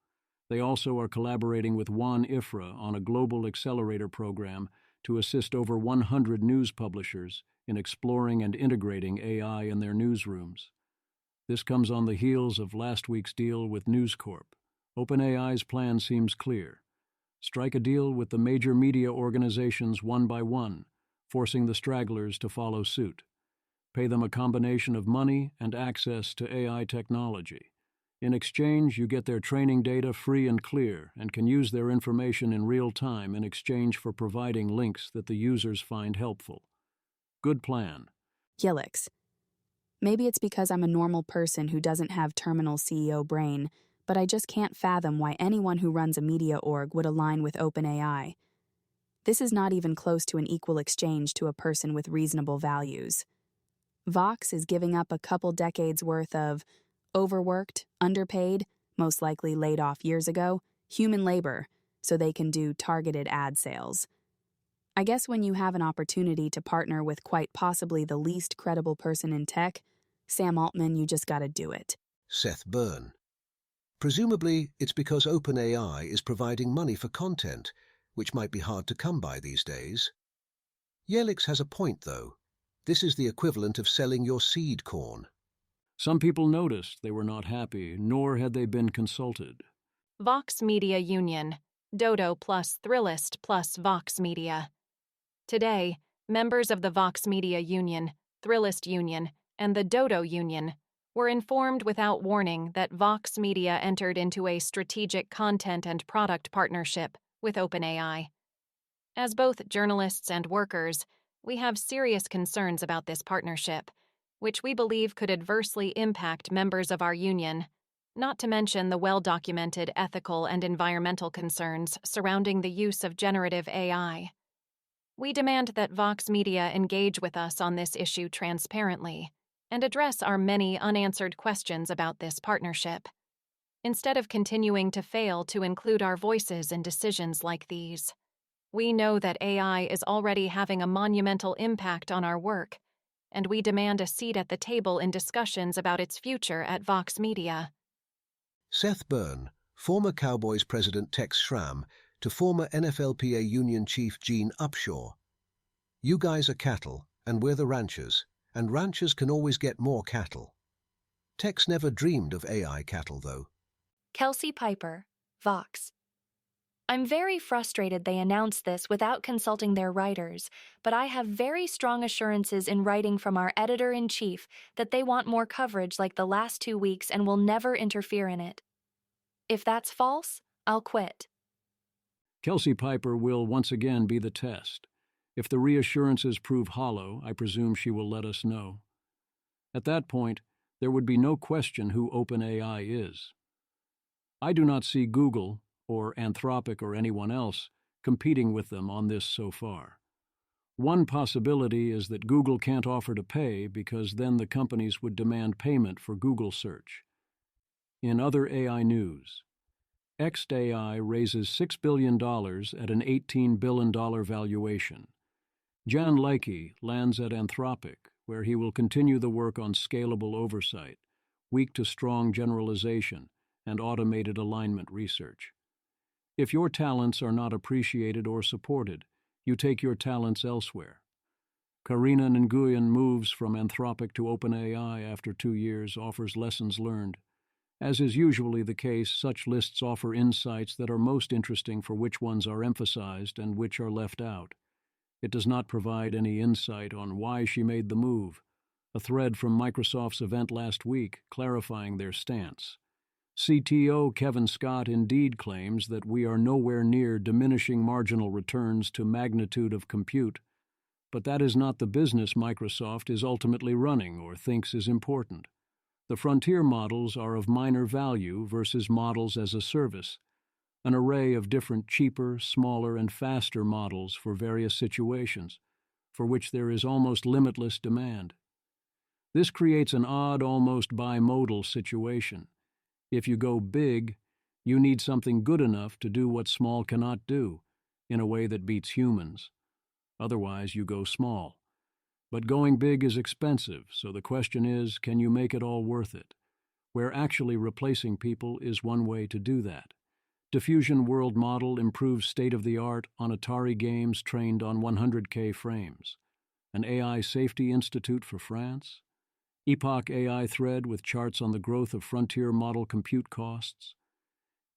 They also are collaborating with Juan Ifra on a global accelerator program to assist over 100 news publishers in exploring and integrating AI in their newsrooms. This comes on the heels of last week's deal with News Corp. OpenAI's plan seems clear. Strike a deal with the major media organizations one by one, forcing the stragglers to follow suit. Pay them a combination of money and access to AI technology. In exchange, you get their training data free and clear and can use their information in real time in exchange for providing links that the users find helpful. Good plan. Gilix. Maybe it's because I'm a normal person who doesn't have terminal CEO brain, but I just can't fathom why anyone who runs a media org would align with OpenAI. This is not even close to an equal exchange to a person with reasonable values. Vox is giving up a couple decades worth of overworked, underpaid, most likely laid off years ago, human labor, so they can do targeted ad sales. I guess when you have an opportunity to partner with quite possibly the least credible person in tech, Sam Altman, you just gotta do it. Seth Byrne. Presumably, it's because OpenAI is providing money for content, which might be hard to come by these days. Yelix has a point, though. This is the equivalent of selling your seed corn. Some people noticed they were not happy, nor had they been consulted. Vox Media Union, Dodo plus Thrillist plus Vox Media. Today, members of the Vox Media Union, Thrillist Union, and the Dodo Union were informed without warning that Vox Media entered into a strategic content and product partnership with OpenAI. As both journalists and workers, we have serious concerns about this partnership, which we believe could adversely impact members of our union, not to mention the well-documented ethical and environmental concerns surrounding the use of generative AI. We demand that Vox Media engage with us on this issue transparently and address our many unanswered questions about this partnership, instead of continuing to fail to include our voices in decisions like these. We know that AI is already having a monumental impact on our work, and we demand a seat at the table in discussions about its future at Vox Media. Seth Byrne, former Cowboys president Tex Schramm, to former NFLPA union chief Gene Upshaw. You guys are cattle, and we're the ranchers, and ranchers can always get more cattle. Tex never dreamed of AI cattle, though. Kelsey Piper, Vox. I'm very frustrated they announced this without consulting their writers, but I have very strong assurances in writing from our editor-in-chief that they want more coverage like the last 2 weeks and will never interfere in it. If that's false, I'll quit. Kelsey Piper will once again be the test. If the reassurances prove hollow, I presume she will let us know. At that point, there would be no question who OpenAI is. I do not see Google, or Anthropic or anyone else, competing with them on this so far. One possibility is that Google can't offer to pay because then the companies would demand payment for Google search. In other AI news, XAI raises $6 billion at an $18 billion valuation. Jan Leike lands at Anthropic, where he will continue the work on scalable oversight, weak to strong generalization, and automated alignment research. If your talents are not appreciated or supported, you take your talents elsewhere. Karina Nguyen moves from Anthropic to OpenAI after 2 years, offers lessons learned. As is usually the case, such lists offer insights that are most interesting for which ones are emphasized and which are left out. It does not provide any insight on why she made the move. A thread from Microsoft's event last week clarifying their stance. CTO Kevin Scott indeed claims that we are nowhere near diminishing marginal returns to magnitude of compute, but that is not the business Microsoft is ultimately running or thinks is important. The frontier models are of minor value versus models as a service, an array of different cheaper, smaller, and faster models for various situations, for which there is almost limitless demand. This creates an odd, almost bimodal situation. If you go big, you need something good enough to do what small cannot do, in a way that beats humans. Otherwise, you go small. But going big is expensive, so the question is, can you make it all worth it? Where actually replacing people is one way to do that. Diffusion World Model improves state-of-the-art on Atari games trained on 100K frames. An AI Safety Institute for France. Epoch AI thread with charts on the growth of frontier model compute costs.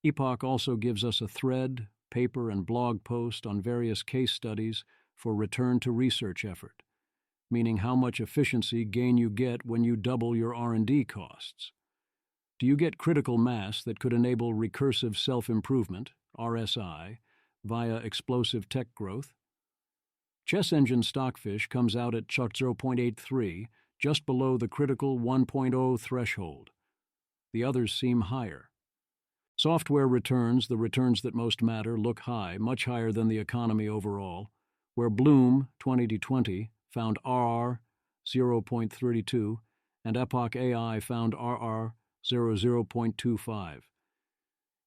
Epoch also gives us a thread, paper, and blog post on various case studies for return to research effort, meaning how much efficiency gain you get when you double your R&D costs. Do you get critical mass that could enable recursive self-improvement, RSI, via explosive tech growth? Chess Engine Stockfish comes out at 0.83, just below the critical 1.0 threshold. The others seem higher. Software returns, the returns that most matter, look high, much higher than the economy overall, where Bloom 2020 found RR 0.32 and Epoch AI found RR 0.25.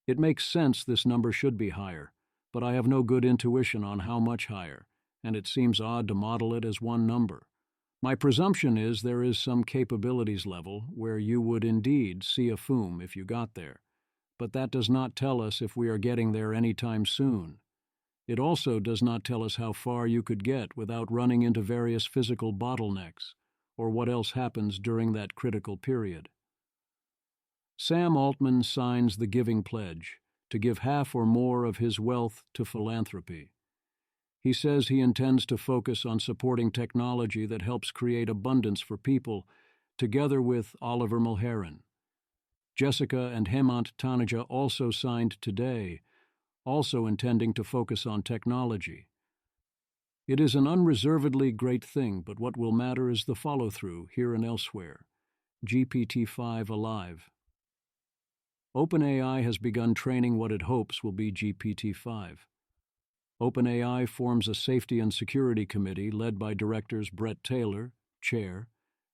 It makes sense this number should be higher, but I have no good intuition on how much higher, and it seems odd to model it as one number. My presumption is there is some capabilities level where you would indeed see a FOOM if you got there, but that does not tell us if we are getting there anytime soon. It also does not tell us how far you could get without running into various physical bottlenecks, or what else happens during that critical period. Sam Altman signs the Giving Pledge to give half or more of his wealth to philanthropy. He says he intends to focus on supporting technology that helps create abundance for people, together with Oliver Mulherin. Jessica and Hemant Taneja also signed today, also intending to focus on technology. It is an unreservedly great thing, but what will matter is the follow-through here and elsewhere. GPT-5 alive. OpenAI has begun training what it hopes will be GPT-5. OpenAI forms a Safety and Security Committee led by directors Brett Taylor, Chair,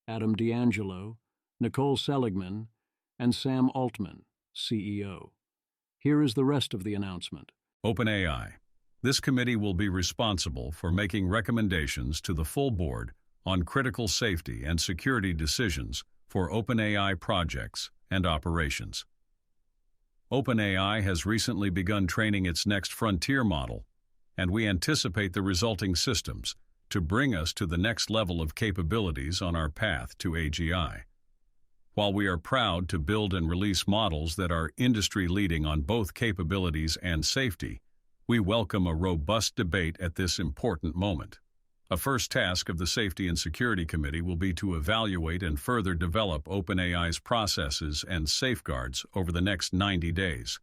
Adam D'Angelo, Nicole Seligman, and Sam Altman, CEO. Here is the rest of the announcement. OpenAI. This committee will be responsible for making recommendations to the full board on critical safety and security decisions for OpenAI projects and operations. OpenAI has recently begun training its next frontier model, and we anticipate the resulting systems to bring us to the next level of capabilities on our path to AGI. While we are proud to build and release models that are industry-leading on both capabilities and safety, we welcome a robust debate at this important moment. A first task of the Safety and Security Committee will be to evaluate and further develop OpenAI's processes and safeguards over the next 90 days.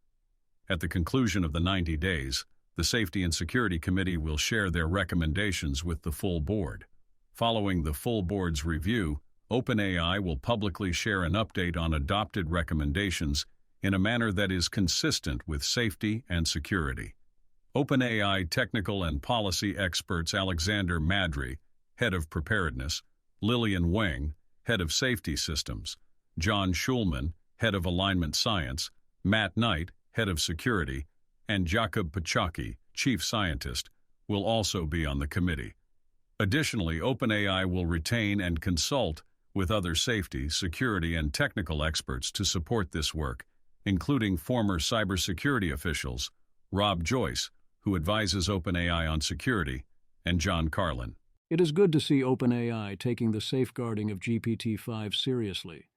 At the conclusion of the 90 days, the Safety and Security Committee will share their recommendations with the full board. Following the full board's review, OpenAI will publicly share an update on adopted recommendations in a manner that is consistent with safety and security. OpenAI technical and policy experts Alexander Madry, Head of Preparedness, Lillian Wang, Head of Safety Systems, John Schulman, Head of Alignment Science, Matt Knight, Head of Security, and Jakub Pachaki, Chief Scientist, will also be on the committee. Additionally, OpenAI will retain and consult with other safety, security, and technical experts to support this work, including former cybersecurity officials, Rob Joyce, who advises OpenAI on security, and John Carlin. It is good to see OpenAI taking the safeguarding of GPT-5 seriously,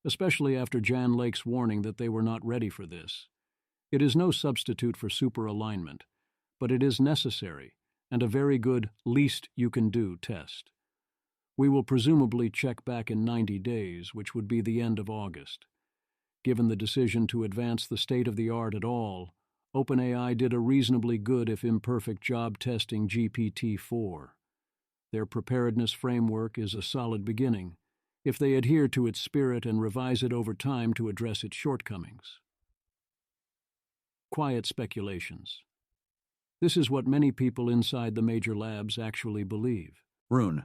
especially after Jan Lake's warning that they were not ready for this. It is no substitute for superalignment, but it is necessary and a very good least you can do test. We will presumably check back in 90 days, which would be the end of August. Given the decision to advance the state-of-the-art at all, OpenAI did a reasonably good if imperfect job testing GPT-4. Their preparedness framework is a solid beginning, if they adhere to its spirit and revise it over time to address its shortcomings. Quiet speculations. This is what many people inside the major labs actually believe. Rune.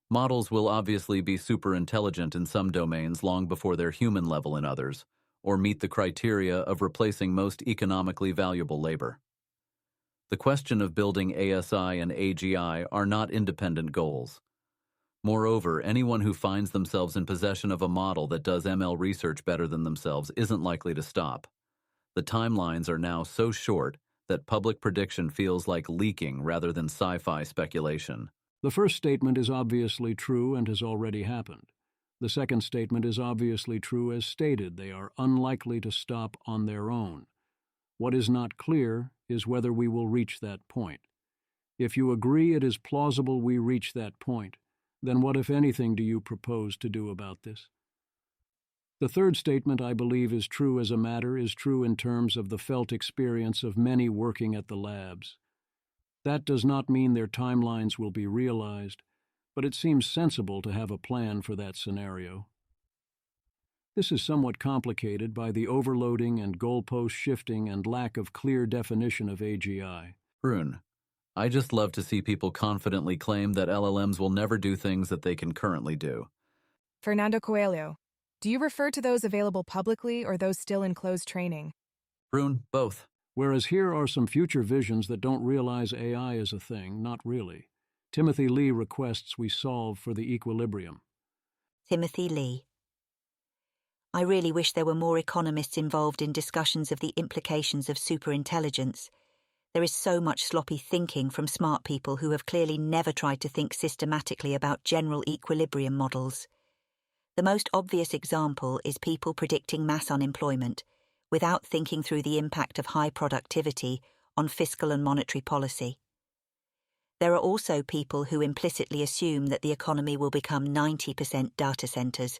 Models will obviously be super intelligent in some domains long before they're human level in others, or meet the criteria of replacing most economically valuable labor. The question of building ASI and AGI are not independent goals. Moreover, anyone who finds themselves in possession of a model that does ML research better than themselves isn't likely to stop. The timelines are now so short that public prediction feels like leaking rather than sci-fi speculation. The first statement is obviously true and has already happened. The second statement is obviously true as stated. They are unlikely to stop on their own. What is not clear is whether we will reach that point. If you agree it is plausible we reach that point, then what, if anything, do you propose to do about this? The third statement I believe is true as a matter is true in terms of the felt experience of many working at the labs. That does not mean their timelines will be realized, but it seems sensible to have a plan for that scenario. This is somewhat complicated by the overloading and goalpost shifting and lack of clear definition of AGI. Rune, I just love to see people confidently claim that LLMs will never do things that they can currently do. Fernando Coelho, do you refer to those available publicly or those still in closed training? Rune, both. Whereas here are some future visions that don't realize AI is a thing, not really. Timothy Lee requests we solve for the equilibrium. Timothy Lee. I really wish there were more economists involved in discussions of the implications of superintelligence. There is so much sloppy thinking from smart people who have clearly never tried to think systematically about general equilibrium models. The most obvious example is people predicting mass unemployment without thinking through the impact of high productivity on fiscal and monetary policy. There are also people who implicitly assume that the economy will become 90% data centers,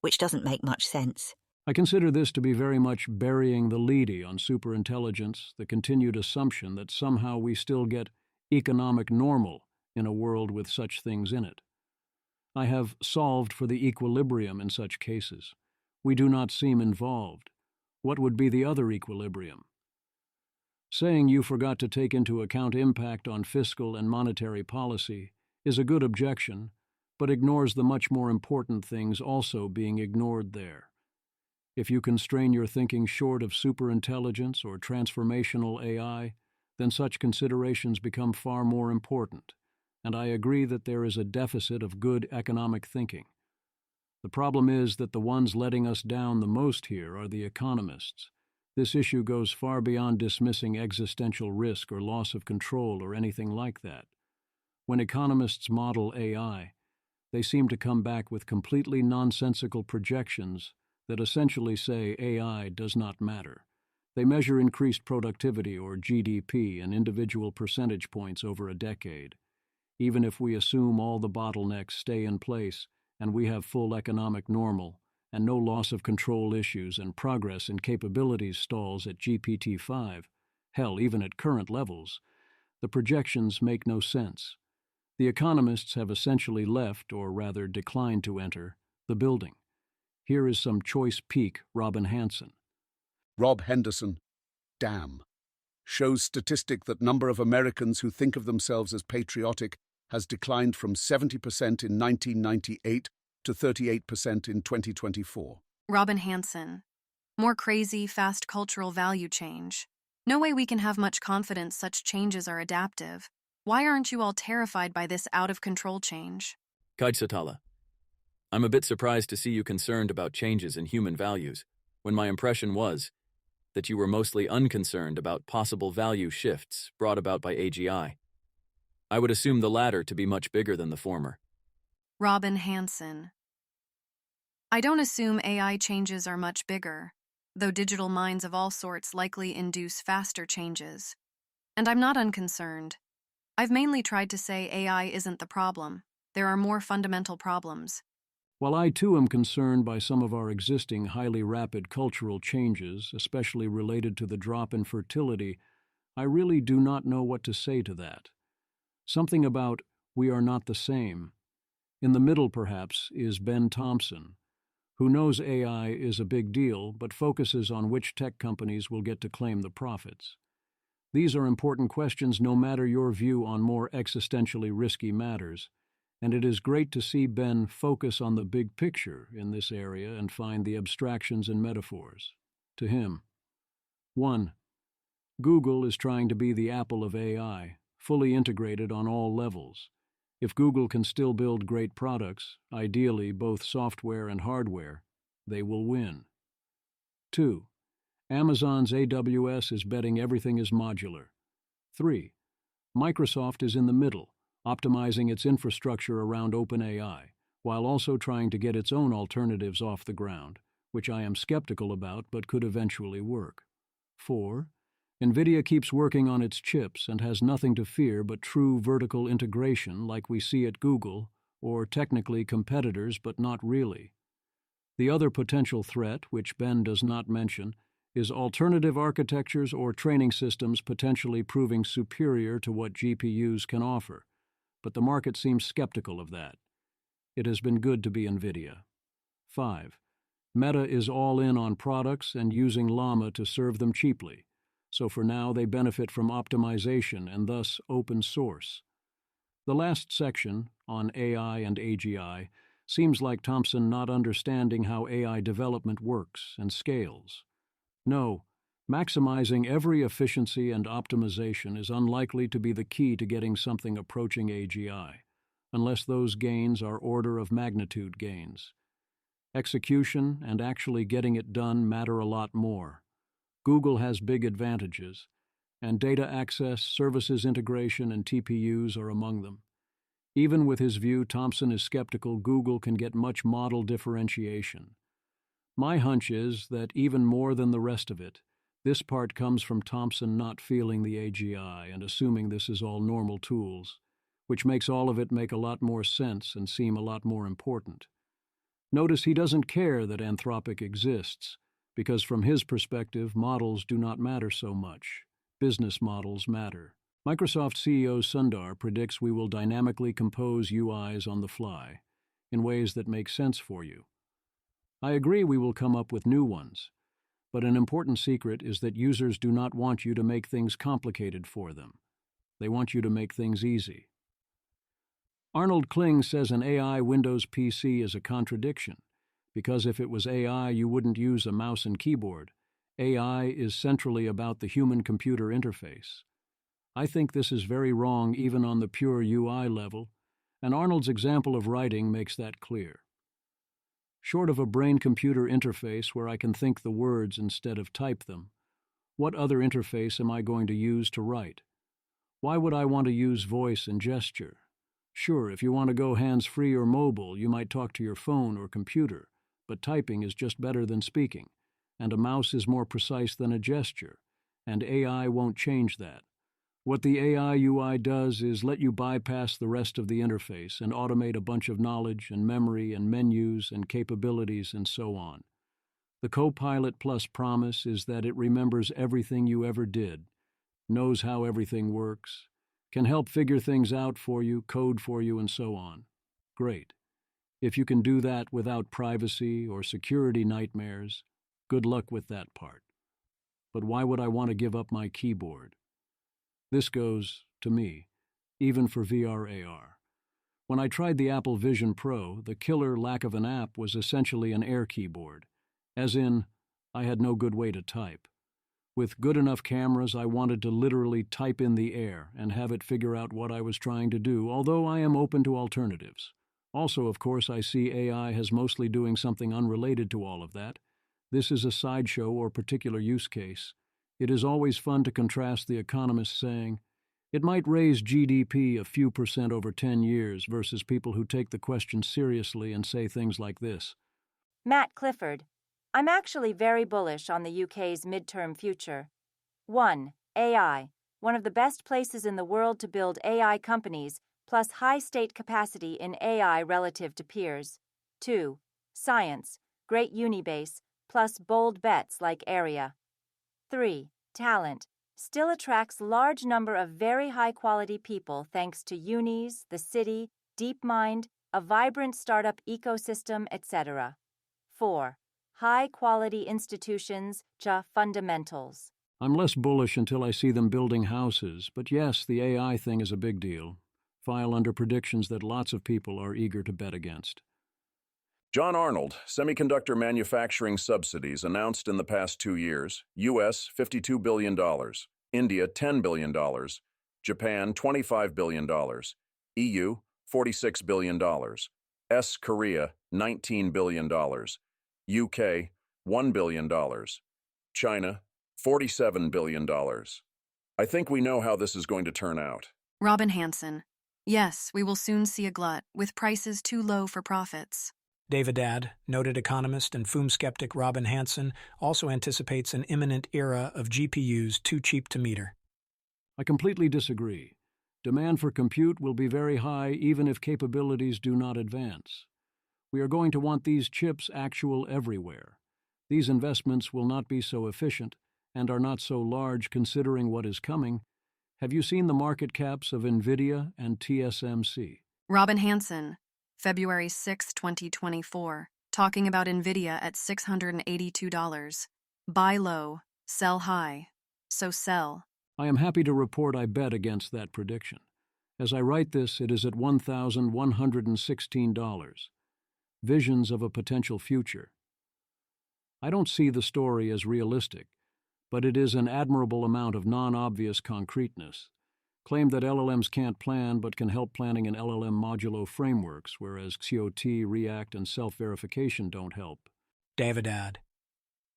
which doesn't make much sense. I consider this to be very much burying the lead on superintelligence, the continued assumption that somehow we still get economic normal in a world with such things in it. I have solved for the equilibrium in such cases. We do not seem involved. What would be the other equilibrium? Saying you forgot to take into account impact on fiscal and monetary policy is a good objection, but ignores the much more important things also being ignored there. If you constrain your thinking short of superintelligence or transformational AI, then such considerations become far more important, and I agree that there is a deficit of good economic thinking. The problem is that the ones letting us down the most here are the economists. This issue goes far beyond dismissing existential risk or loss of control or anything like that. When economists model AI, they seem to come back with completely nonsensical projections that essentially say AI does not matter. They measure increased productivity or GDP in individual percentage points over a decade. Even if we assume all the bottlenecks stay in place and we have full economic normal and no loss of control issues and progress in capabilities stalls at GPT-5, hell, even at current levels, the projections make no sense. The economists have essentially left, or rather declined to enter, the building. Here is some choice peak Robin Hanson. Rob Henderson, damn. Shows statistic that number of Americans who think of themselves as patriotic has declined from 70% in 1998 to 38% in 2024. Robin Hanson. More crazy, fast cultural value change. No way we can have much confidence such changes are adaptive. Why aren't you all terrified by this out-of-control change? Kaitsatala. I'm a bit surprised to see you concerned about changes in human values, when my impression was that you were mostly unconcerned about possible value shifts brought about by AGI. I would assume the latter to be much bigger than the former. Robin Hanson. I don't assume AI changes are much bigger, though digital minds of all sorts likely induce faster changes. And I'm not unconcerned. I've mainly tried to say AI isn't the problem. There are more fundamental problems. While I too am concerned by some of our existing highly rapid cultural changes, especially related to the drop in fertility, I really do not know what to say to that. Something about "we are not the same." In the middle, perhaps, is Ben Thompson, who knows AI is a big deal but focuses on which tech companies will get to claim the profits. These are important questions no matter your view on more existentially risky matters, and it is great to see Ben focus on the big picture in this area and find the abstractions and metaphors. To him. 1. Google is trying to be the Apple of AI, fully integrated on all levels. If Google can still build great products, ideally both software and hardware, they will win. 2. Amazon's AWS is betting everything is modular. 3. Microsoft is in the middle, optimizing its infrastructure around OpenAI, while also trying to get its own alternatives off the ground, which I am skeptical about but could eventually work. 4. NVIDIA keeps working on its chips and has nothing to fear but true vertical integration like we see at Google, or technically competitors but not really. The other potential threat, which Ben does not mention, is alternative architectures or training systems potentially proving superior to what GPUs can offer, but the market seems skeptical of that. It has been good to be NVIDIA. 5. Meta is all in on products and using Llama to serve them cheaply, so for now they benefit from optimization and thus open source. The last section, on AI and AGI, seems like Thompson not understanding how AI development works and scales. No, maximizing every efficiency and optimization is unlikely to be the key to getting something approaching AGI, unless those gains are order of magnitude gains. Execution and actually getting it done matter a lot more. Google has big advantages, and data access, services integration, and TPUs are among them. Even with his view, Thompson is skeptical Google can get much model differentiation. My hunch is that even more than the rest of it, this part comes from Thompson not feeling the AGI and assuming this is all normal tools, which makes all of it make a lot more sense and seem a lot more important. Notice he doesn't care that Anthropic exists, because from his perspective, models do not matter so much. Business models matter. Microsoft CEO Sundar predicts we will dynamically compose UIs on the fly, in ways that make sense for you. I agree we will come up with new ones, but an important secret is that users do not want you to make things complicated for them. They want you to make things easy. Arnold Kling says an AI Windows PC is a contradiction, because if it was AI, you wouldn't use a mouse and keyboard. AI is centrally about the human-computer interface. I think this is very wrong even on the pure UI level, and Arnold's example of writing makes that clear. Short of a brain-computer interface where I can think the words instead of type them, what other interface am I going to use to write? Why would I want to use voice and gesture? Sure, if you want to go hands-free or mobile, you might talk to your phone or computer, but typing is just better than speaking, and a mouse is more precise than a gesture, and AI won't change that. What the AI UI does is let you bypass the rest of the interface and automate a bunch of knowledge and memory and menus and capabilities and so on. The Copilot Plus promise is that it remembers everything you ever did, knows how everything works, can help figure things out for you, code for you, and so on. Great. If you can do that without privacy or security nightmares, good luck with that part. But why would I want to give up my keyboard? This goes, to me, even for VR/AR. When I tried the Apple Vision Pro, the killer lack of an app was essentially an Air keyboard, as in, I had no good way to type. With good enough cameras, I wanted to literally type in the air and have it figure out what I was trying to do, although I am open to alternatives. Also, of course, I see AI as mostly doing something unrelated to all of that. This is a sideshow or particular use case. It is always fun to contrast the economists saying, it might raise GDP a few % over 10 years versus people who take the question seriously and say things like this. Matt Clifford, I'm actually very bullish on the UK's midterm future. 1. AI, one of the best places in the world to build AI companies, plus high state capacity in AI relative to peers. 2. Science, great Unibase, plus bold bets like area. 3. Talent, still attracts large number of very high-quality people thanks to unis, the city, DeepMind, a vibrant startup ecosystem, etc. 4. High-quality institutions, fundamentals. I'm less bullish until I see them building houses, but yes, the AI thing is a big deal. File under predictions that lots of people are eager to bet against. John Arnold, semiconductor manufacturing subsidies announced in the past 2 years, US $52 billion, India $10 billion, Japan $25 billion, EU $46 billion, Korea $19 billion, UK $1 billion, China $47 billion. I think we know how this is going to turn out. Robin Hanson. Yes, we will soon see a glut, with prices too low for profits. David Add, noted economist and FOOM skeptic Robin Hanson, also anticipates an imminent era of GPUs too cheap to meter. I completely disagree. Demand for compute will be very high even if capabilities do not advance. We are going to want these chips actual everywhere. These investments will not be so efficient and are not so large considering what is coming. Have you seen the market caps of NVIDIA and TSMC? Robin Hanson, February 6, 2024, talking about NVIDIA at $682. Buy low, sell high. So sell. I am happy to report I bet against that prediction. As I write this, it is at $1,116. Visions of a potential future. I don't see the story as realistic, but it is an admirable amount of non-obvious concreteness. Claim that LLMs can't plan but can help planning in LLM modulo frameworks, whereas XOT, React, and self-verification don't help. David Add.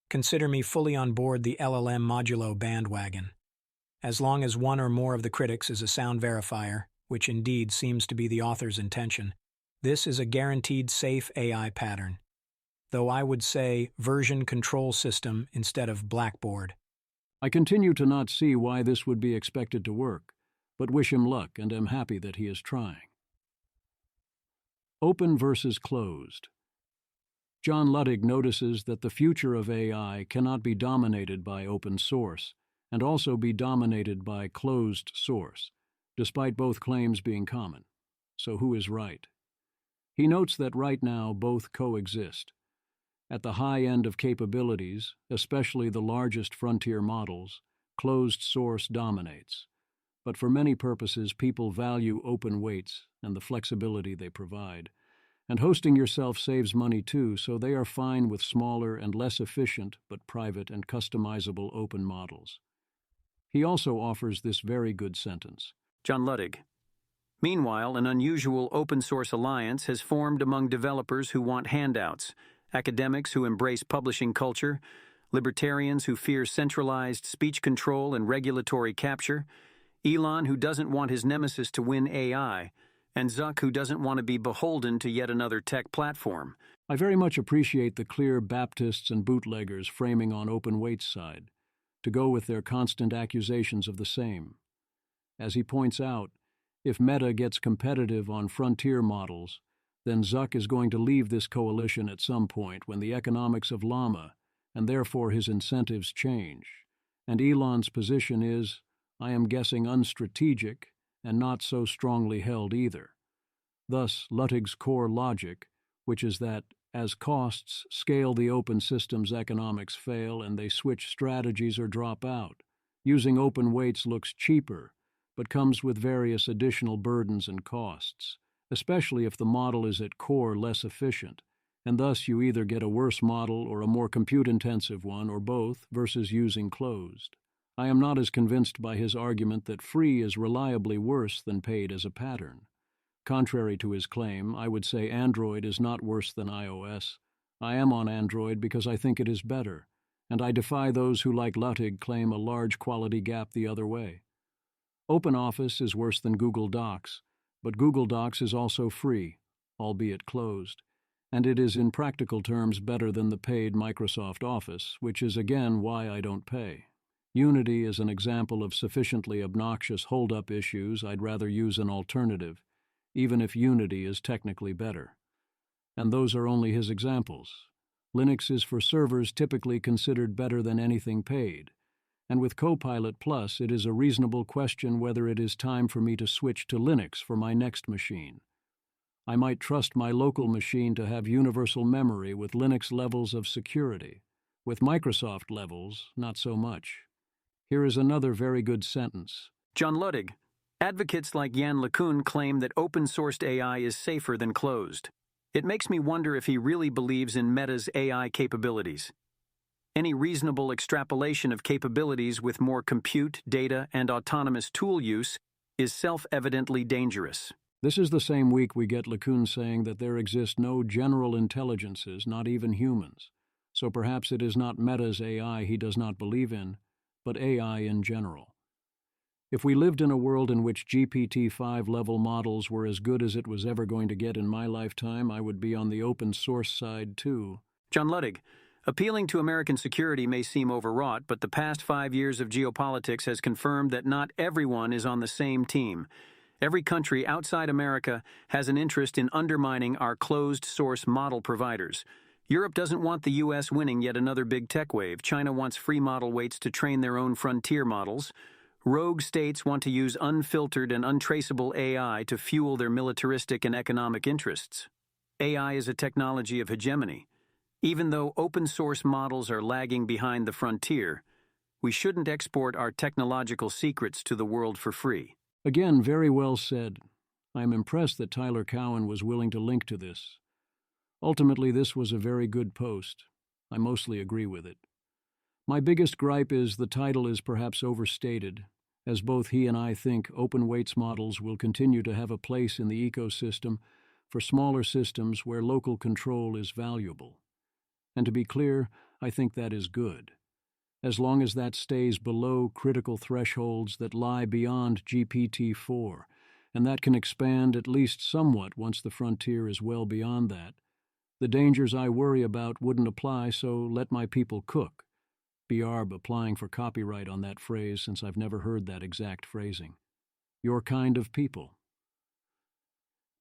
Consider me fully on board the LLM modulo bandwagon. As long as one or more of the critics is a sound verifier, which indeed seems to be the author's intention, this is a guaranteed safe AI pattern. Though I would say version control system instead of blackboard. I continue to not see why this would be expected to work, but wish him luck and am happy that he is trying. Open versus closed. John Luttig notices that the future of AI cannot be dominated by open source and also be dominated by closed source, despite both claims being common. So who is right? He notes that right now both coexist. At the high end of capabilities, especially the largest frontier models, closed source dominates. But for many purposes, people value open weights and the flexibility they provide. And hosting yourself saves money too, so they are fine with smaller and less efficient but private and customizable open models. He also offers this very good sentence. John Luttig. Meanwhile, an unusual open-source alliance has formed among developers who want handouts, academics who embrace publishing culture, libertarians who fear centralized speech control and regulatory capture, Elon who doesn't want his nemesis to win AI, and Zuck who doesn't want to be beholden to yet another tech platform. I very much appreciate the clear Baptists and bootleggers framing on open weight's side, to go with their constant accusations of the same. As he points out, if Meta gets competitive on frontier models, then Zuck is going to leave this coalition at some point when the economics of Llama, and therefore his incentives, change. And Elon's position is, I am guessing, unstrategic and not so strongly held either. Thus, Luttig's core logic, which is that as costs scale, the open system's economics fail and they switch strategies or drop out. Using open weights looks cheaper, but comes with various additional burdens and costs, especially if the model is at core less efficient, and thus you either get a worse model or a more compute-intensive one, or both, versus using closed. I am not as convinced by his argument that free is reliably worse than paid as a pattern. Contrary to his claim, I would say Android is not worse than iOS. I am on Android because I think it is better, and I defy those who, like Luttig, claim a large quality gap the other way. OpenOffice is worse than Google Docs, but Google Docs is also free, albeit closed, and it is in practical terms better than the paid Microsoft Office, which is again why I don't pay. Unity is an example of sufficiently obnoxious hold-up issues I'd rather use an alternative, even if Unity is technically better. And those are only his examples. Linux is for servers typically considered better than anything paid, and with Copilot Plus it is a reasonable question whether it is time for me to switch to Linux for my next machine. I might trust my local machine to have universal memory with Linux levels of security. With Microsoft levels, not so much. Here is another very good sentence. John Luddig, advocates like Jan LeCun claim that open-sourced AI is safer than closed. It makes me wonder if he really believes in Meta's AI capabilities. Any reasonable extrapolation of capabilities with more compute, data, and autonomous tool use is self-evidently dangerous. This is the same week we get LeCun saying that there exist no general intelligences, not even humans. So perhaps it is not Meta's AI he does not believe in, but AI in general. If we lived in a world in which GPT-5 level models were as good as it was ever going to get in my lifetime, I would be on the open source side too. John Luddig, appealing to American security may seem overwrought, but the past 5 years of geopolitics has confirmed that not everyone is on the same team. Every country outside America has an interest in undermining our closed-source model providers. Europe doesn't want the U.S. winning yet another big tech wave. China wants free model weights to train their own frontier models. Rogue states want to use unfiltered and untraceable AI to fuel their militaristic and economic interests. AI is a technology of hegemony. Even though open-source models are lagging behind the frontier, we shouldn't export our technological secrets to the world for free. Again, very well said. I am impressed that Tyler Cowen was willing to link to this. Ultimately, this was a very good post. I mostly agree with it. My biggest gripe is the title is perhaps overstated, as both he and I think open weights models will continue to have a place in the ecosystem for smaller systems where local control is valuable. And to be clear, I think that is good, as long as that stays below critical thresholds that lie beyond GPT-4, and that can expand at least somewhat once the frontier is well beyond that. The dangers I worry about wouldn't apply, so let my people cook. BRB applying for copyright on that phrase since I've never heard that exact phrasing. Your kind of people.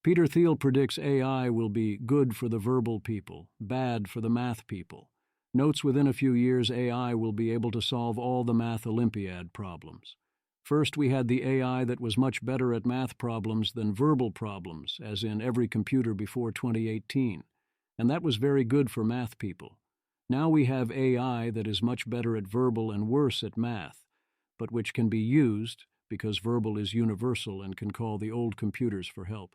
Peter Thiel predicts AI will be good for the verbal people, bad for the math people. Notes within a few years AI will be able to solve all the math Olympiad problems. First, we had the AI that was much better at math problems than verbal problems, as in every computer before 2018. And that was very good for math people. Now we have AI that is much better at verbal and worse at math, but which can be used, because verbal is universal and can call the old computers for help,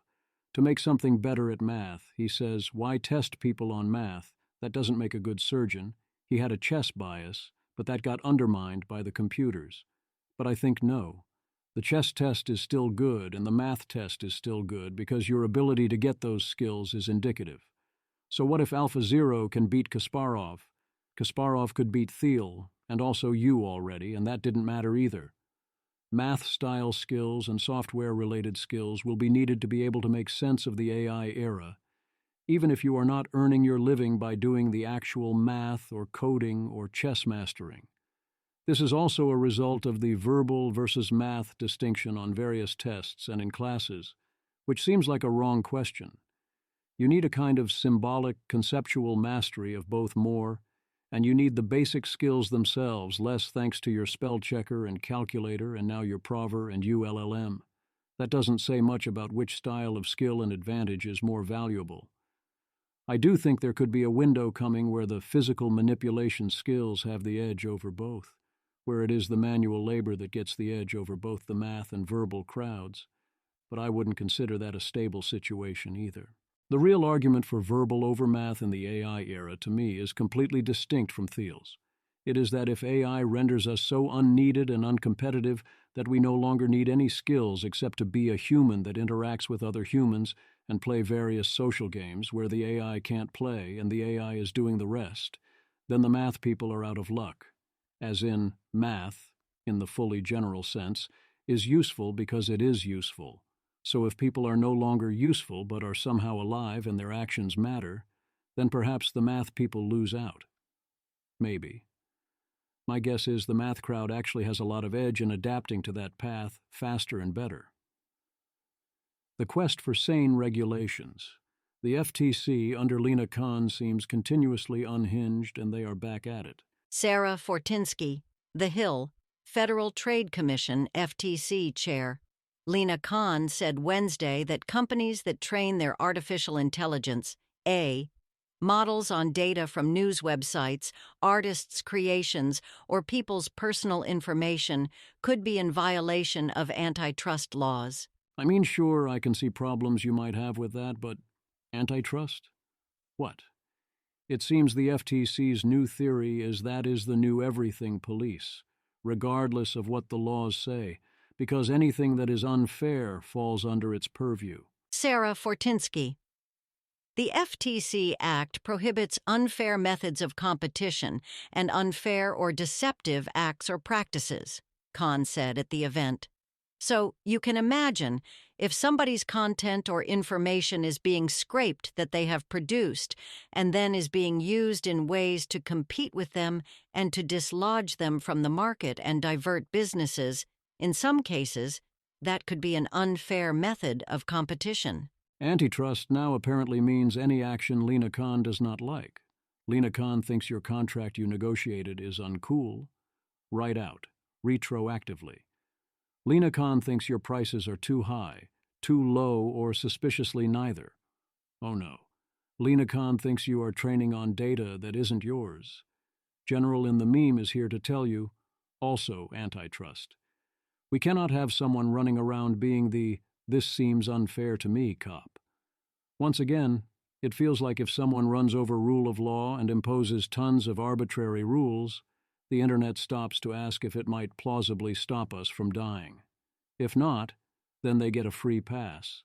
to make something better at math. He says, why test people on math? That doesn't make a good surgeon. He had a chess bias, but that got undermined by the computers. But I think no. The chess test is still good and the math test is still good because your ability to get those skills is indicative. So what if AlphaZero can beat Kasparov? Kasparov could beat Thiel, and also you already, and that didn't matter either. Math-style skills and software-related skills will be needed to be able to make sense of the AI era, even if you are not earning your living by doing the actual math or coding or chess mastering. This is also a result of the verbal versus math distinction on various tests and in classes, which seems like a wrong question. You need a kind of symbolic, conceptual mastery of both more, and you need the basic skills themselves less thanks to your spell checker and calculator and now your prover and ULLM. That doesn't say much about which style of skill and advantage is more valuable. I do think there could be a window coming where the physical manipulation skills have the edge over both, where it is the manual labor that gets the edge over both the math and verbal crowds, but I wouldn't consider that a stable situation either. The real argument for verbal over math in the AI era, to me, is completely distinct from Thiel's. It is that if AI renders us so unneeded and uncompetitive that we no longer need any skills except to be a human that interacts with other humans and play various social games where the AI can't play and the AI is doing the rest, then the math people are out of luck. As in, math, in the fully general sense, is useful because it is useful. So if people are no longer useful but are somehow alive and their actions matter, then perhaps the math people lose out. Maybe. My guess is the math crowd actually has a lot of edge in adapting to that path faster and better. The quest for sane regulations. The FTC under Lena Khan seems continuously unhinged, and they are back at it. Sarah Fortinsky, The Hill, Federal Trade Commission FTC chair. Lena Khan said Wednesday that companies that train their artificial intelligence, models on data from news websites, artists' creations, or people's personal information, could be in violation of antitrust laws. I mean, sure, I can see problems you might have with that, but antitrust? What? It seems the FTC's new theory is that is the new everything police, regardless of what the laws say, because anything that is unfair falls under its purview. Sarah Fortinsky. The FTC Act prohibits unfair methods of competition and unfair or deceptive acts or practices, Khan said at the event. So you can imagine if somebody's content or information is being scraped that they have produced and then is being used in ways to compete with them and to dislodge them from the market and divert businesses, in some cases, that could be an unfair method of competition. Antitrust now apparently means any action Lena Khan does not like. Lena Khan thinks your contract you negotiated is uncool. Write out, retroactively. Lena Khan thinks your prices are too high, too low, or suspiciously neither. Oh no. Lena Khan thinks you are training on data that isn't yours. General in the meme is here to tell you, also antitrust. We cannot have someone running around being the "this seems unfair to me" cop. Once again, it feels like if someone runs over rule of law and imposes tons of arbitrary rules, the internet stops to ask if it might plausibly stop us from dying. If not, then they get a free pass.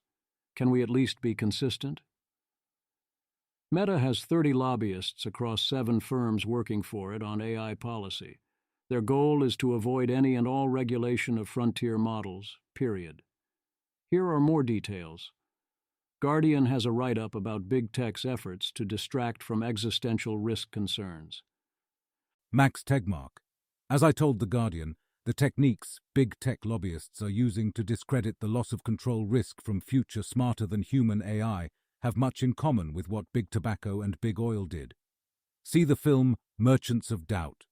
Can we at least be consistent? Meta has 30 lobbyists across 7 firms working for it on AI policy. Their goal is to avoid any and all regulation of frontier models, period. Here are more details. Guardian has a write-up about big tech's efforts to distract from existential risk concerns. Max Tegmark. As I told The Guardian, the techniques big tech lobbyists are using to discredit the loss of control risk from future smarter-than-human AI have much in common with what Big Tobacco and Big Oil did. See the film Merchants of Doubt.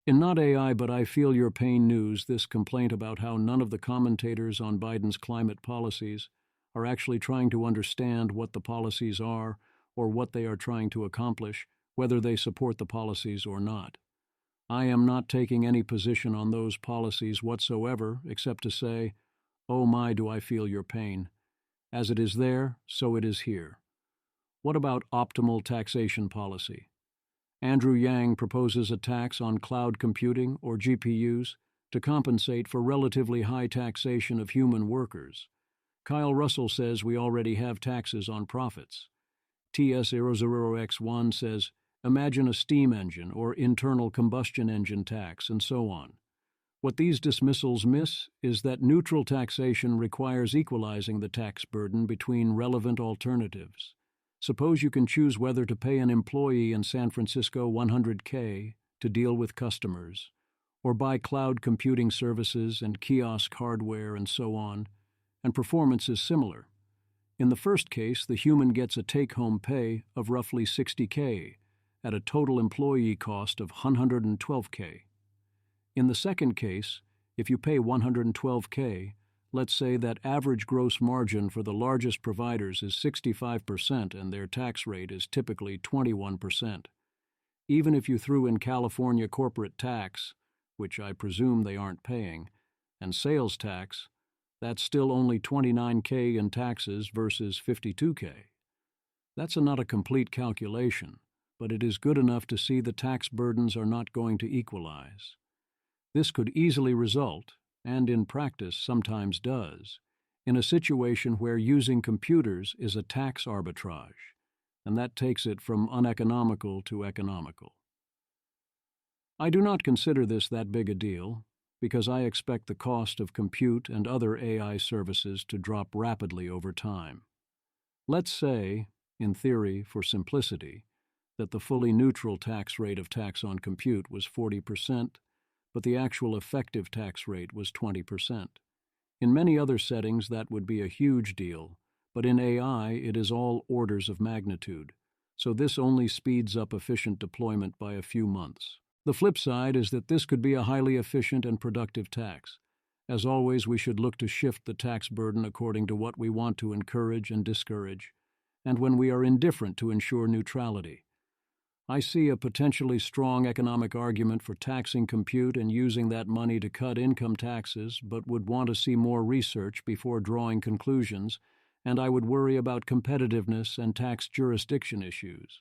In Not AI But I Feel Your Pain news, this complaint about how none of the commentators on Biden's climate policies are actually trying to understand what the policies are or what they are trying to accomplish, whether they support the policies or not. I am not taking any position on those policies whatsoever, except to say, oh my, do I feel your pain. As it is there, so it is here. What about optimal taxation policy? Andrew Yang proposes a tax on cloud computing, or GPUs, to compensate for relatively high taxation of human workers. Kyle Russell says we already have taxes on profits. TS00X1 says, imagine a steam engine or internal combustion engine tax, and so on. What these dismissals miss is that neutral taxation requires equalizing the tax burden between relevant alternatives. Suppose you can choose whether to pay an employee in San Francisco $100K to deal with customers, or buy cloud computing services and kiosk hardware and so on, and performance is similar. In the first case, the human gets a take-home pay of roughly $60K at a total employee cost of $112K. In the second case, if you pay $112K, let's say that average gross margin for the largest providers is 65% and their tax rate is typically 21%. Even if you threw in California corporate tax, which I presume they aren't paying, and sales tax, that's still only $29K in taxes versus $52K. That's not a complete calculation, but it is good enough to see the tax burdens are not going to equalize. This could easily result, and in practice sometimes does, in a situation where using computers is a tax arbitrage, and that takes it from uneconomical to economical. I do not consider this that big a deal, because I expect the cost of compute and other AI services to drop rapidly over time. Let's say, in theory for simplicity, that the fully neutral tax rate of tax on compute was 40%, but the actual effective tax rate was 20%. In many other settings, that would be a huge deal, but in AI, it is all orders of magnitude, so this only speeds up efficient deployment by a few months. The flip side is that this could be a highly efficient and productive tax. As always, we should look to shift the tax burden according to what we want to encourage and discourage, and when we are indifferent to ensure neutrality. I see a potentially strong economic argument for taxing compute and using that money to cut income taxes, but would want to see more research before drawing conclusions, and I would worry about competitiveness and tax jurisdiction issues.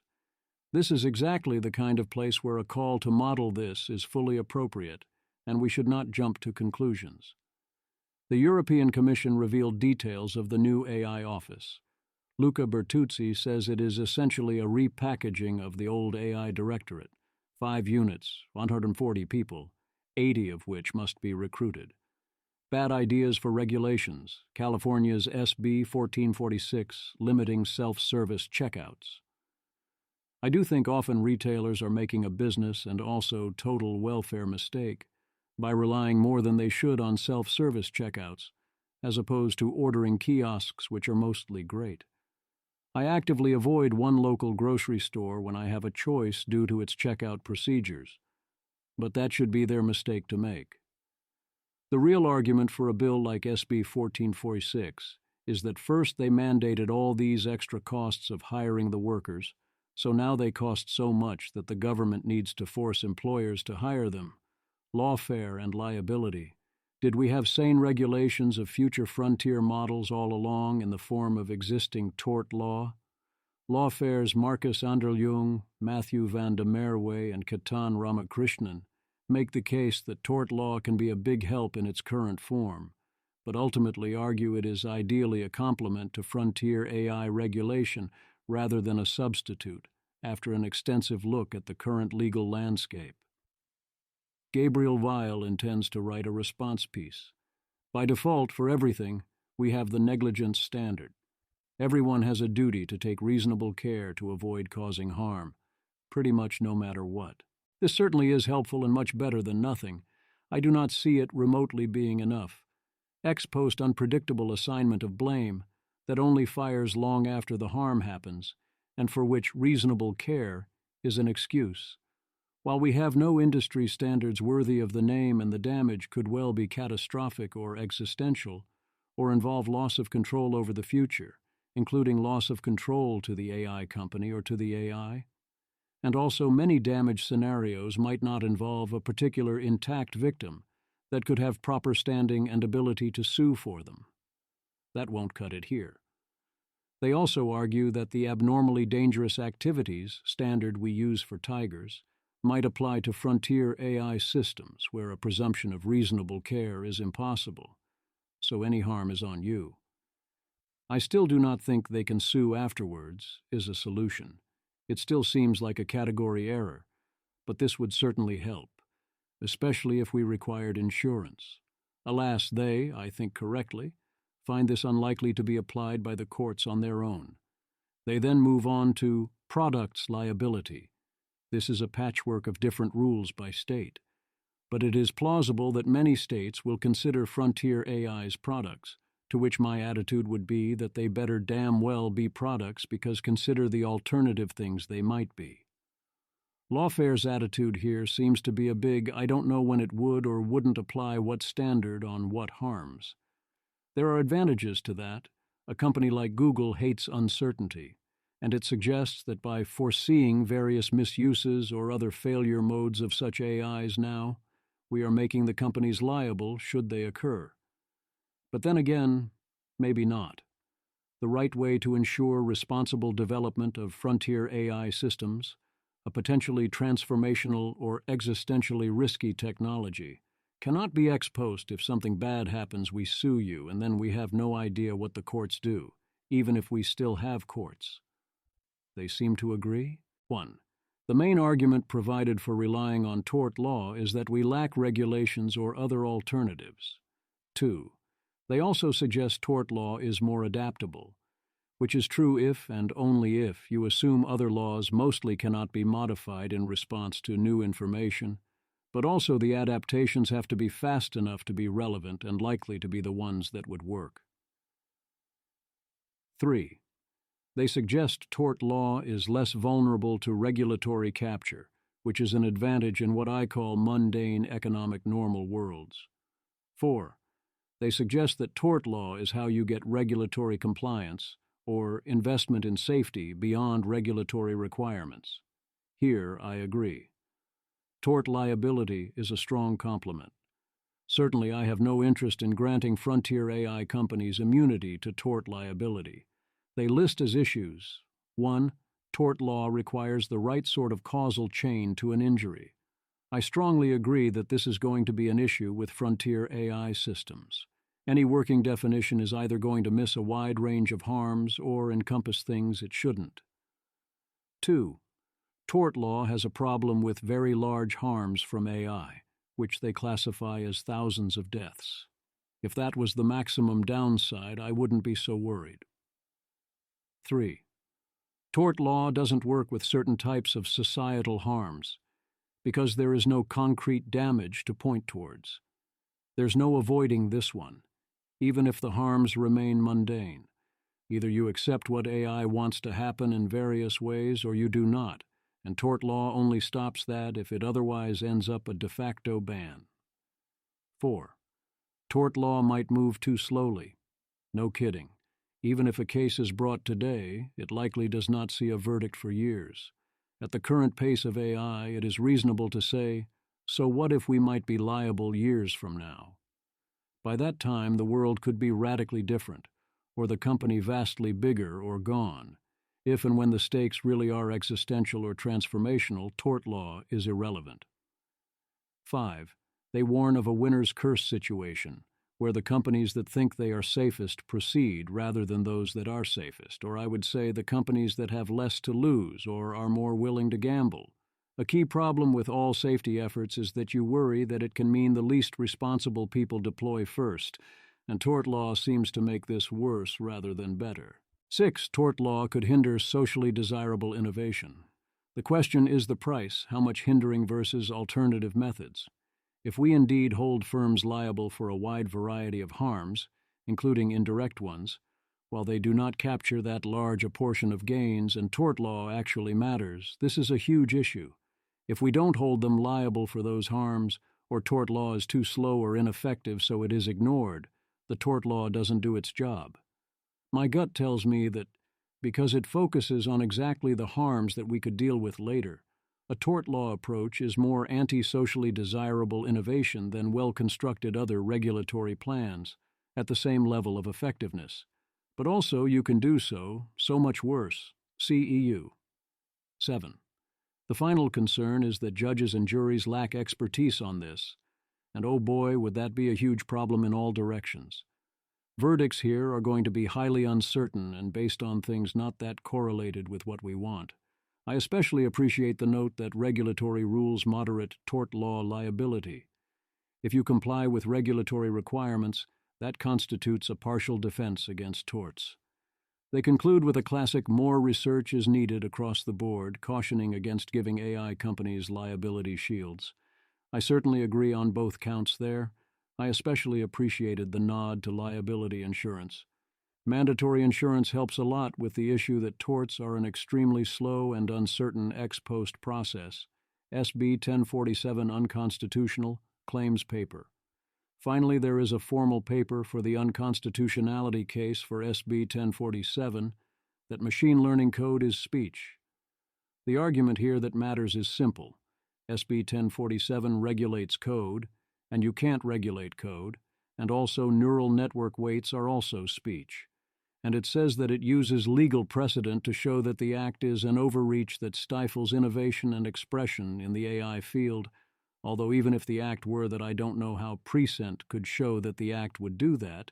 This is exactly the kind of place where a call to model this is fully appropriate, and we should not jump to conclusions. The European Commission revealed details of the new AI office. Luca Bertuzzi says it is essentially a repackaging of the old AI Directorate, 5 units, 140 people, 80 of which must be recruited. Bad ideas for regulations, California's SB 1446 limiting self-service checkouts. I do think often retailers are making a business and also total welfare mistake by relying more than they should on self-service checkouts, as opposed to ordering kiosks, which are mostly great. I actively avoid one local grocery store when I have a choice due to its checkout procedures, but that should be their mistake to make. The real argument for a bill like SB 1446 is that first they mandated all these extra costs of hiring the workers, so now they cost so much that the government needs to force employers to hire them. Lawfare and liability. Did we have sane regulations of future frontier models all along in the form of existing tort law? Lawfare's Marcus Anderljung, Matthew van der Merwe, and Ketan Ramakrishnan make the case that tort law can be a big help in its current form, but ultimately argue it is ideally a complement to frontier AI regulation rather than a substitute, after an extensive look at the current legal landscape. Gabriel Weil intends to write a response piece. By default, for everything, we have the negligence standard. Everyone has a duty to take reasonable care to avoid causing harm, pretty much no matter what. This certainly is helpful and much better than nothing. I do not see it remotely being enough. Ex post unpredictable assignment of blame that only fires long after the harm happens, and for which reasonable care is an excuse. While we have no industry standards worthy of the name, and the damage could well be catastrophic or existential, or involve loss of control over the future, including loss of control to the AI company or to the AI. And also many damage scenarios might not involve a particular intact victim that could have proper standing and ability to sue for them. That won't cut it here. They also argue that the abnormally dangerous activities standard we use for tigers might apply to frontier AI systems where a presumption of reasonable care is impossible, so any harm is on you. I still do not think they can sue afterwards is a solution. It still seems like a category error, but this would certainly help, especially if we required insurance. Alas, they, I think correctly, find this unlikely to be applied by the courts on their own. They then move on to products liability. This is a patchwork of different rules by state, but it is plausible that many states will consider frontier AI's products, to which my attitude would be that they better damn well be products because consider the alternative things they might be. Lawfare's attitude here seems to be a big I don't know when it would or wouldn't apply what standard on what harms. There are advantages to that. A company like Google hates uncertainty, and it suggests that by foreseeing various misuses or other failure modes of such AIs now, we are making the companies liable should they occur. But then again, maybe not. The right way to ensure responsible development of frontier AI systems, a potentially transformational or existentially risky technology, cannot be ex post. If something bad happens, we sue you, and then we have no idea what the courts do, even if we still have courts. They seem to agree? 1. The main argument provided for relying on tort law is that we lack regulations or other alternatives. 2. They also suggest tort law is more adaptable, which is true if and only if you assume other laws mostly cannot be modified in response to new information, But also the adaptations have to be fast enough to be relevant and likely to be the ones that would work. 3. They suggest tort law is less vulnerable to regulatory capture, which is an advantage in what I call mundane economic normal worlds. 4. They suggest that tort law is how you get regulatory compliance, or investment in safety beyond regulatory requirements. Here I agree. Tort liability is a strong complement. Certainly I have no interest in granting frontier AI companies immunity to tort liability. They list as issues: 1. Tort law requires the right sort of causal chain to an injury. I strongly agree that this is going to be an issue with frontier AI systems. Any working definition is either going to miss a wide range of harms or encompass things it shouldn't. 2. Tort law has a problem with very large harms from AI, which they classify as thousands of deaths. If that was the maximum downside, I wouldn't be so worried. 3. Tort law doesn't work with certain types of societal harms because there is no concrete damage to point towards. There's no avoiding this one, even if the harms remain mundane. Either you accept what AI wants to happen in various ways or you do not, and tort law only stops that if it otherwise ends up a de facto ban. 4. Tort law might move too slowly. No kidding. Even if a case is brought today, it likely does not see a verdict for years. At the current pace of AI, it is reasonable to say, so what if we might be liable years from now? By that time, the world could be radically different, or the company vastly bigger or gone. If and when the stakes really are existential or transformational, tort law is irrelevant. 5. They warn of a winner's curse situation, where the companies that think they are safest proceed rather than those that are safest, or I would say the companies that have less to lose or are more willing to gamble. A key problem with all safety efforts is that you worry that it can mean the least responsible people deploy first, and tort law seems to make this worse rather than better. 6. Tort law could hinder socially desirable innovation. The question is the price, how much hindering versus alternative methods. If we indeed hold firms liable for a wide variety of harms, including indirect ones, while they do not capture that large a portion of gains and tort law actually matters, this is a huge issue. If we don't hold them liable for those harms, or tort law is too slow or ineffective so it is ignored, the tort law doesn't do its job. My gut tells me that because it focuses on exactly the harms that we could deal with later, a tort law approach is more anti-socially desirable innovation than well-constructed other regulatory plans at the same level of effectiveness. But also you can do so much worse. See EU. 7. The final concern is that judges and juries lack expertise on this, and oh boy, would that be a huge problem in all directions. Verdicts here are going to be highly uncertain and based on things not that correlated with what we want. I especially appreciate the note that regulatory rules moderate tort law liability. If you comply with regulatory requirements, that constitutes a partial defense against torts. They conclude with a classic more research is needed across the board, cautioning against giving AI companies liability shields. I certainly agree on both counts there. I especially appreciated the nod to liability insurance. Mandatory insurance helps a lot with the issue that torts are an extremely slow and uncertain ex-post process. SB 1047 unconstitutional, claims paper. Finally, there is a formal paper for the unconstitutionality case for SB 1047 that machine learning code is speech. The argument here that matters is simple. SB 1047 regulates code, and you can't regulate code, and also neural network weights are also speech. And it says that it uses legal precedent to show that the act is an overreach that stifles innovation and expression in the AI field, although even if the act were that I don't know how precedent could show that the act would do that,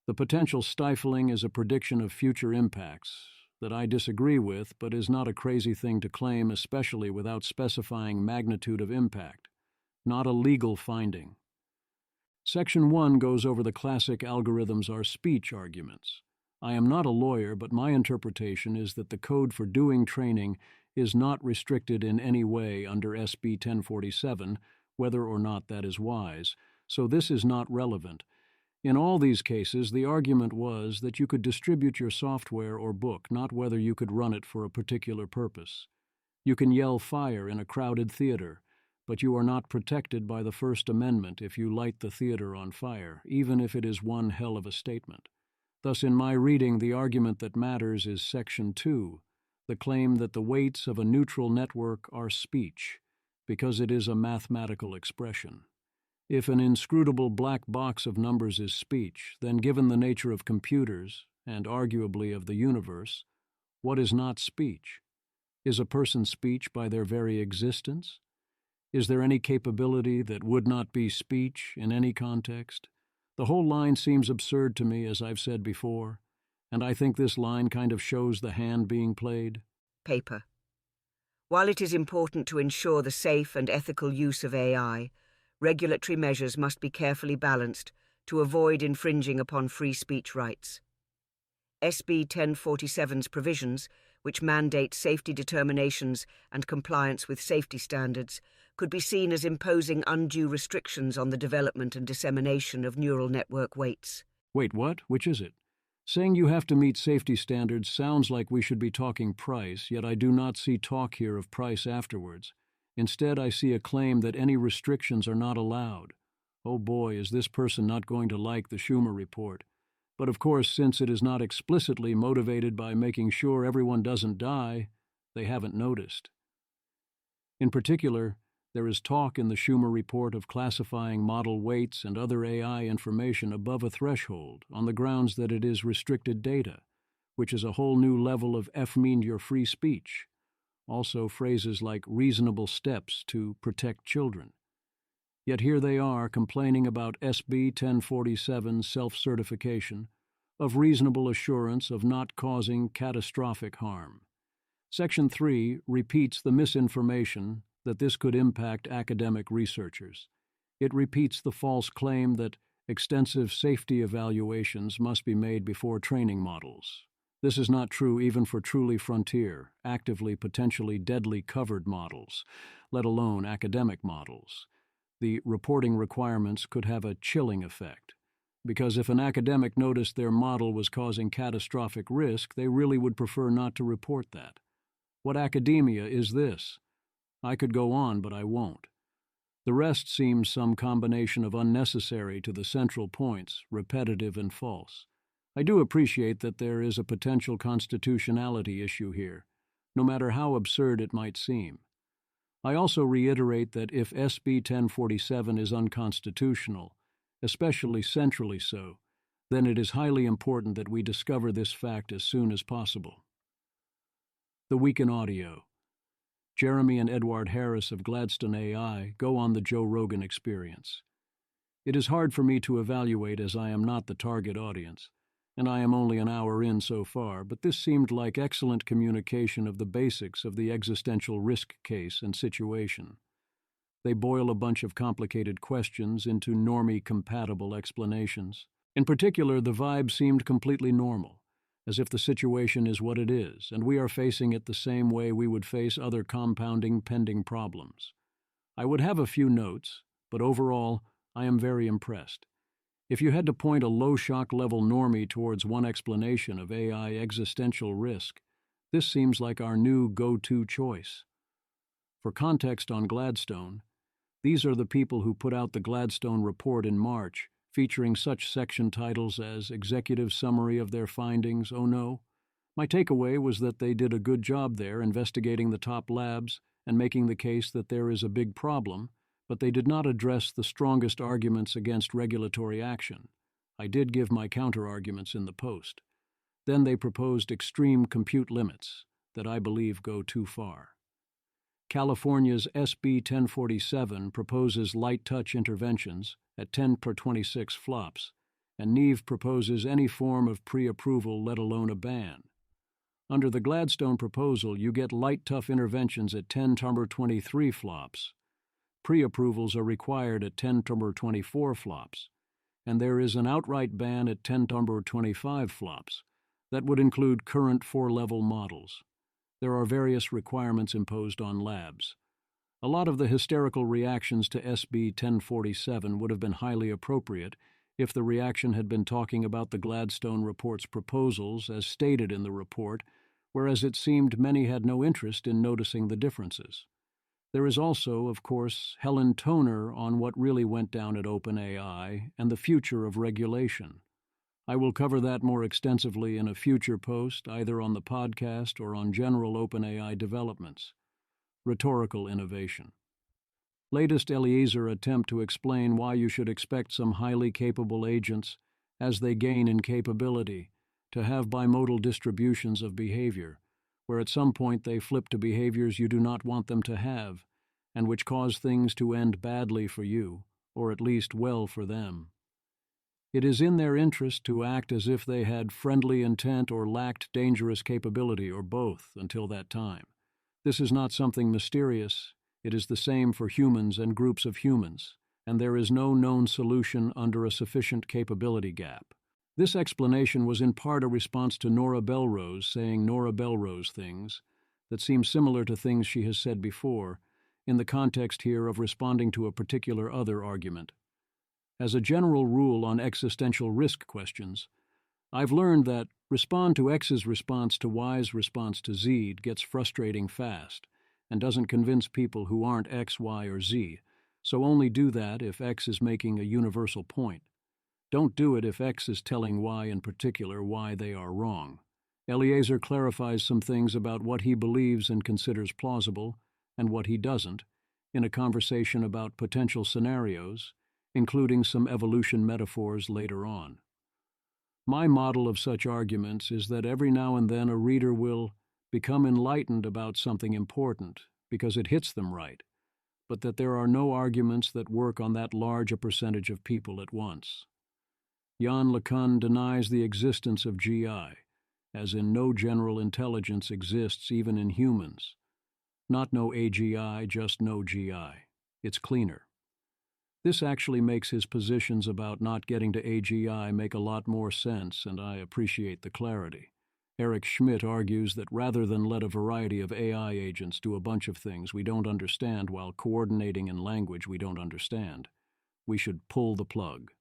the potential stifling is a prediction of future impacts that I disagree with, but is not a crazy thing to claim, especially without specifying magnitude of impact. Not a legal finding. Section 1 goes over the classic algorithms are speech arguments. I am not a lawyer, but my interpretation is that the code for doing training is not restricted in any way under SB 1047, whether or not that is wise, so this is not relevant. In all these cases, the argument was that you could distribute your software or book, not whether you could run it for a particular purpose. You can yell fire in a crowded theater, but you are not protected by the First Amendment if you light the theater on fire, even if it is one hell of a statement. Thus, in my reading, the argument that matters is Section 2, the claim that the weights of a neutral network are speech, because it is a mathematical expression. If an inscrutable black box of numbers is speech, then given the nature of computers, and arguably of the universe, what is not speech? Is a person's speech by their very existence? Is there any capability that would not be speech in any context? The whole line seems absurd to me, as I've said before, and I think this line kind of shows the hand being played. Paper. While it is important to ensure the safe and ethical use of AI, regulatory measures must be carefully balanced to avoid infringing upon free speech rights. SB 1047's provisions, which mandate safety determinations and compliance with safety standards, could be seen as imposing undue restrictions on the development and dissemination of neural network weights. Wait, what? Which is it? Saying you have to meet safety standards sounds like we should be talking price, yet I do not see talk here of price afterwards. Instead, I see a claim that any restrictions are not allowed. Oh boy, is this person not going to like the Schumer report. But of course, since it is not explicitly motivated by making sure everyone doesn't die, they haven't noticed. In particular, there is talk in the Schumer report of classifying model weights and other AI information above a threshold on the grounds that it is restricted data, which is a whole new level of F-mean your free speech. Also phrases like reasonable steps to protect children. Yet here they are complaining about SB 1047 self-certification of reasonable assurance of not causing catastrophic harm. Section 3 repeats the misinformation that this could impact academic researchers. It repeats the false claim that extensive safety evaluations must be made before training models. This is not true even for truly frontier, actively potentially deadly covered models, let alone academic models. The reporting requirements could have a chilling effect, because if an academic noticed their model was causing catastrophic risk, they really would prefer not to report that. What academia is this? I could go on, but I won't. The rest seems some combination of unnecessary to the central points, repetitive and false. I do appreciate that there is a potential constitutionality issue here, no matter how absurd it might seem. I also reiterate that if SB 1047 is unconstitutional, especially centrally so, then it is highly important that we discover this fact as soon as possible. The Week in Audio. Jeremy and Edward Harris of Gladstone AI go on the Joe Rogan Experience. It is hard for me to evaluate as I am not the target audience, and I am only an hour in so far, but this seemed like excellent communication of the basics of the existential risk case and situation. They boil a bunch of complicated questions into normie-compatible explanations. In particular, the vibe seemed completely normal, as if the situation is what it is, and we are facing it the same way we would face other compounding pending problems. I would have a few notes, but overall, I am very impressed. If you had to point a low-shock level normie towards one explanation of AI existential risk, this seems like our new go-to choice. For context on Gladstone, these are the people who put out the Gladstone report in March, featuring such section titles as Executive Summary of Their Findings, oh no. My takeaway was that they did a good job there investigating the top labs and making the case that there is a big problem, but they did not address the strongest arguments against regulatory action. I did give my counter-arguments in the post. Then they proposed extreme compute limits that I believe go too far. California's SB 1047 proposes light-touch interventions at 10 per 26 flops, and Neve proposes any form of pre-approval, let alone a ban. Under the Gladstone proposal, you get light-tough interventions at 10 per 23 flops. Pre-approvals are required at 10 per 24 flops, and there is an outright ban at 10 per 25 flops. That would include current 4-level models. There are various requirements imposed on labs. A lot of the hysterical reactions to SB 1047 would have been highly appropriate if the reaction had been talking about the Gladstone Report's proposals as stated in the report, whereas it seemed many had no interest in noticing the differences. There is also, of course, Helen Toner on what really went down at OpenAI and the future of regulation. I will cover that more extensively in a future post, either on the podcast or on general OpenAI developments. Rhetorical innovation. Latest Eliezer attempt to explain why you should expect some highly capable agents, as they gain in capability, to have bimodal distributions of behavior, where at some point they flip to behaviors you do not want them to have, and which cause things to end badly for you, or at least well for them. It is in their interest to act as if they had friendly intent or lacked dangerous capability, or both, until that time. This is not something mysterious. It is the same for humans and groups of humans, and there is no known solution under a sufficient capability gap. This explanation was in part a response to Nora Belrose saying Nora Belrose things that seem similar to things she has said before, in the context here of responding to a particular other argument. As a general rule on existential risk questions, I've learned that respond to X's response to Y's response to Z gets frustrating fast and doesn't convince people who aren't X, Y, or Z, so only do that if X is making a universal point. Don't do it if X is telling Y in particular why they are wrong. Eliezer clarifies some things about what he believes and considers plausible and what he doesn't in a conversation about potential scenarios, including some evolution metaphors later on. My model of such arguments is that every now and then a reader will become enlightened about something important because it hits them right, but that there are no arguments that work on that large a percentage of people at once. Jan LeCun denies the existence of GI, as in no general intelligence exists even in humans. Not no AGI, just no GI. It's cleaner. This actually makes his positions about not getting to AGI make a lot more sense, and I appreciate the clarity. Eric Schmidt argues that rather than let a variety of AI agents do a bunch of things we don't understand while coordinating in language we don't understand, we should pull the plug.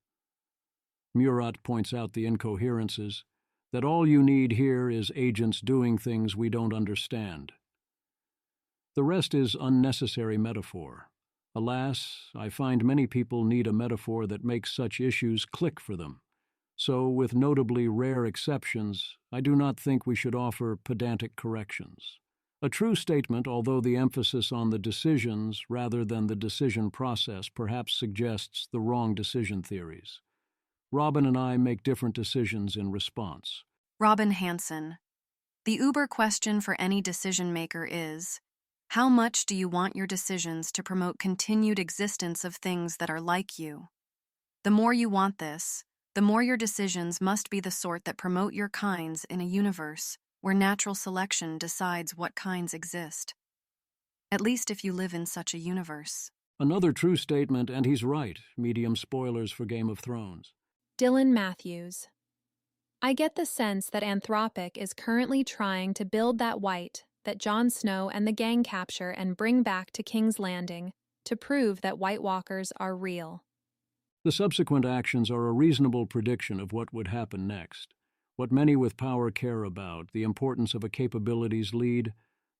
Murat points out the incoherences, that all you need here is agents doing things we don't understand. The rest is unnecessary metaphor. Alas, I find many people need a metaphor that makes such issues click for them. So, with notably rare exceptions, I do not think we should offer pedantic corrections. A true statement, although the emphasis on the decisions rather than the decision process perhaps suggests the wrong decision theories. Robin and I make different decisions in response. Robin Hansen. The Uber question for any decision maker is, how much do you want your decisions to promote continued existence of things that are like you? The more you want this, the more your decisions must be the sort that promote your kinds in a universe where natural selection decides what kinds exist. At least if you live in such a universe. Another true statement, and he's right. Medium spoilers for Game of Thrones. Dylan Matthews. I get the sense that Anthropic is currently trying to build that white that Jon Snow and the gang capture and bring back to King's Landing to prove that White Walkers are real. The subsequent actions are a reasonable prediction of what would happen next. What many with power care about, the importance of a capabilities lead,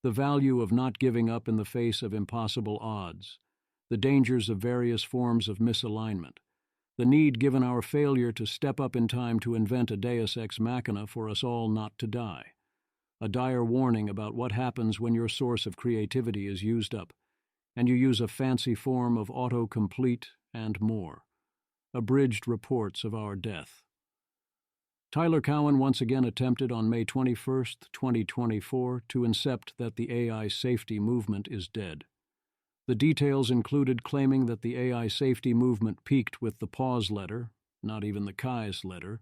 the value of not giving up in the face of impossible odds, the dangers of various forms of misalignment, the need given our failure to step up in time to invent a deus ex machina for us all not to die. A dire warning about what happens when your source of creativity is used up, and you use a fancy form of autocomplete and more. Abridged reports of our death. Tyler Cowen once again attempted on May 21, 2024, to incept that the AI safety movement is dead. The details included claiming that the AI safety movement peaked with the pause letter, not even the Kai's letter,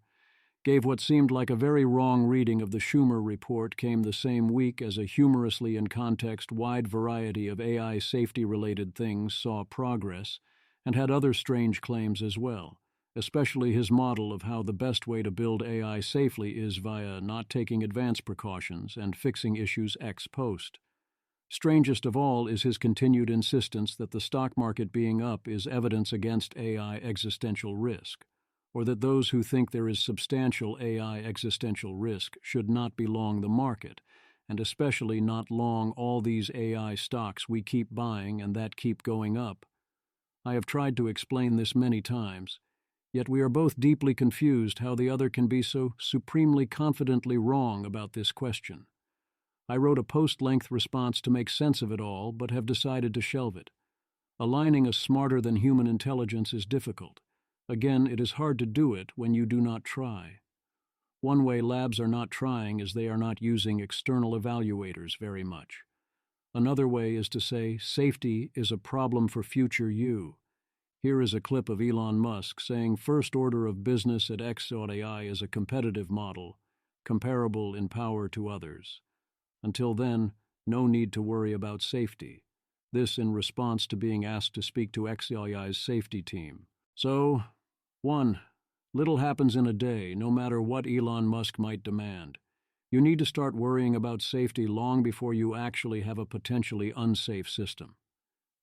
gave what seemed like a very wrong reading of the Schumer report came the same week as a humorously in context wide variety of AI safety-related things saw progress, and had other strange claims as well, especially his model of how the best way to build AI safely is via not taking advance precautions and fixing issues ex post. Strangest of all is his continued insistence that the stock market being up is evidence against AI existential risk, or that those who think there is substantial AI existential risk should not be long the market, and especially not long all these AI stocks we keep buying and that keep going up. I have tried to explain this many times, yet we are both deeply confused how the other can be so supremely confidently wrong about this question. I wrote a post-length response to make sense of it all, but have decided to shelve it. Aligning a smarter-than-human intelligence is difficult. Again, it is hard to do it when you do not try. One way labs are not trying is they are not using external evaluators very much. Another way is to say safety is a problem for future you. Here is a clip of Elon Musk saying first order of business at X.AI is a competitive model, comparable in power to others. Until then, no need to worry about safety. This in response to being asked to speak to X.AI's safety team. So, 1. Little happens in a day, no matter what Elon Musk might demand. You need to start worrying about safety long before you actually have a potentially unsafe system.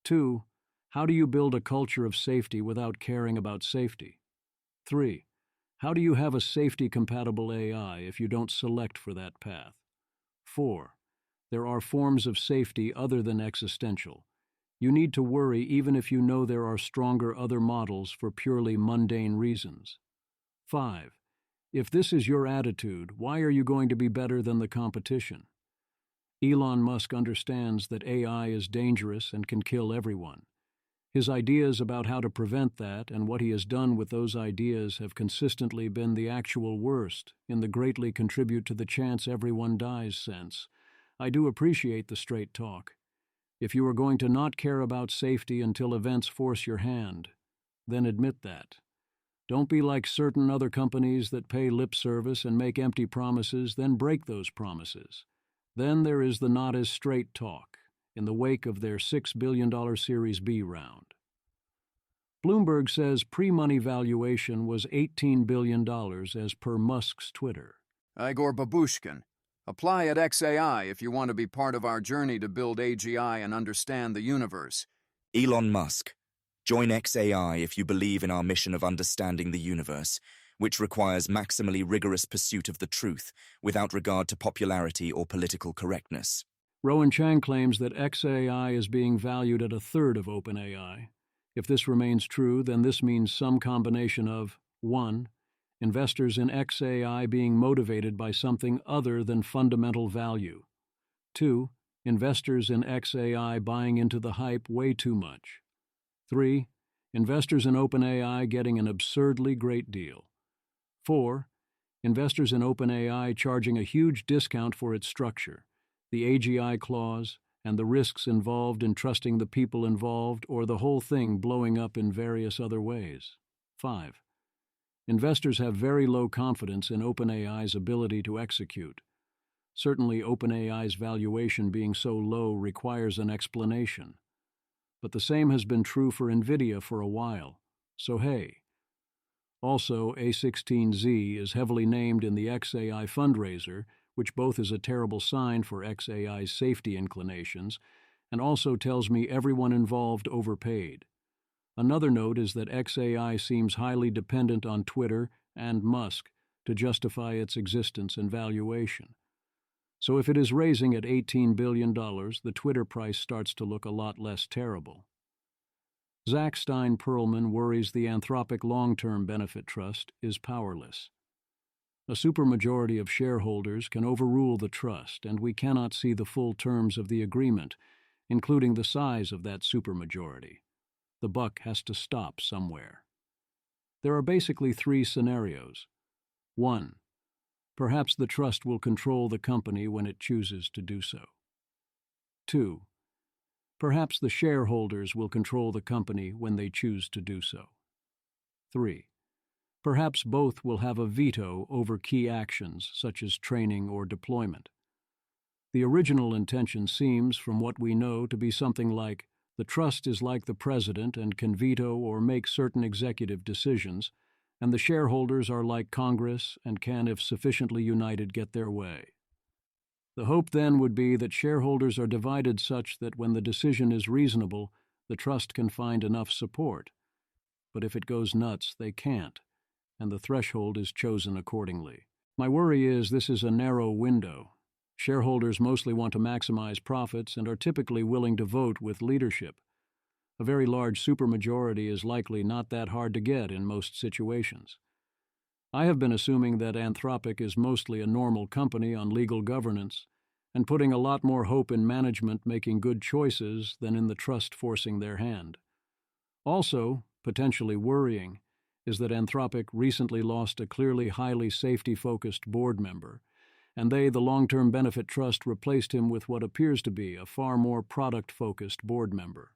2. How do you build a culture of safety without caring about safety? 3. How do you have a safety-compatible AI if you don't select for that path? 4. There are forms of safety other than existential. You need to worry even if you know there are stronger other models for purely mundane reasons. 5. If this is your attitude, why are you going to be better than the competition? Elon Musk understands that AI is dangerous and can kill everyone. His ideas about how to prevent that and what he has done with those ideas have consistently been the actual worst in the greatly contribute to the chance everyone dies sense. I do appreciate the straight talk. If you are going to not care about safety until events force your hand, then admit that. Don't be like certain other companies that pay lip service and make empty promises, then break those promises. Then there is the not as straight talk in the wake of their $6 billion Series B round. Bloomberg says pre-money valuation was $18 billion as per Musk's Twitter. Igor Babushkin. Apply at XAI if you want to be part of our journey to build AGI and understand the universe. Elon Musk. Join XAI if you believe in our mission of understanding the universe, which requires maximally rigorous pursuit of the truth without regard to popularity or political correctness. Rowan Chang claims that XAI is being valued at a third of OpenAI. If this remains true, then this means some combination of 1. Investors in XAI being motivated by something other than fundamental value. 2. Investors in XAI buying into the hype way too much. 3. Investors in OpenAI getting an absurdly great deal. 4. Investors in OpenAI charging a huge discount for its structure, the AGI clause, and the risks involved in trusting the people involved or the whole thing blowing up in various other ways. 5. Investors have very low confidence in OpenAI's ability to execute. Certainly OpenAI's valuation being so low requires an explanation. But the same has been true for NVIDIA for a while, so hey. Also, A16Z is heavily named in the XAI fundraiser, which both is a terrible sign for XAI's safety inclinations, and also tells me everyone involved overpaid. Another note is that XAI seems highly dependent on Twitter and Musk to justify its existence and valuation. So if it is raising at $18 billion, the Twitter price starts to look a lot less terrible. Zach Stein-Perlman worries the Anthropic Long-Term Benefit Trust is powerless. A supermajority of shareholders can overrule the trust, and we cannot see the full terms of the agreement, including the size of that supermajority. The buck has to stop somewhere. There are basically 3 scenarios. 1. Perhaps the trust will control the company when it chooses to do so. 2. Perhaps the shareholders will control the company when they choose to do so. 3. Perhaps both will have a veto over key actions such as training or deployment. The original intention seems, from what we know, to be something like, the trust is like the president and can veto or make certain executive decisions, and the shareholders are like Congress and can, if sufficiently united, get their way. The hope then would be that shareholders are divided such that when the decision is reasonable, the trust can find enough support. But if it goes nuts, they can't, and the threshold is chosen accordingly. My worry is this is a narrow window. Shareholders mostly want to maximize profits and are typically willing to vote with leadership. A very large supermajority is likely not that hard to get in most situations. I have been assuming that Anthropic is mostly a normal company on legal governance and putting a lot more hope in management making good choices than in the trust forcing their hand. Also, potentially worrying, is that Anthropic recently lost a clearly highly safety-focused board member, and they, the Long-Term Benefit Trust, replaced him with what appears to be a far more product-focused board member.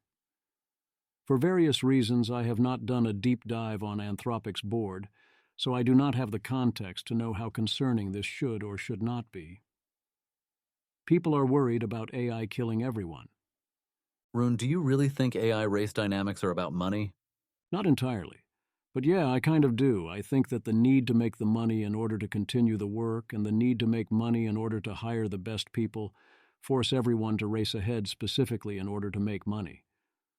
For various reasons, I have not done a deep dive on Anthropic's board, so I do not have the context to know how concerning this should or should not be. People are worried about AI killing everyone. Rune, do you really think AI race dynamics are about money? Not entirely. But yeah, I kind of do. I think that the need to make the money in order to continue the work and the need to make money in order to hire the best people force everyone to race ahead specifically in order to make money.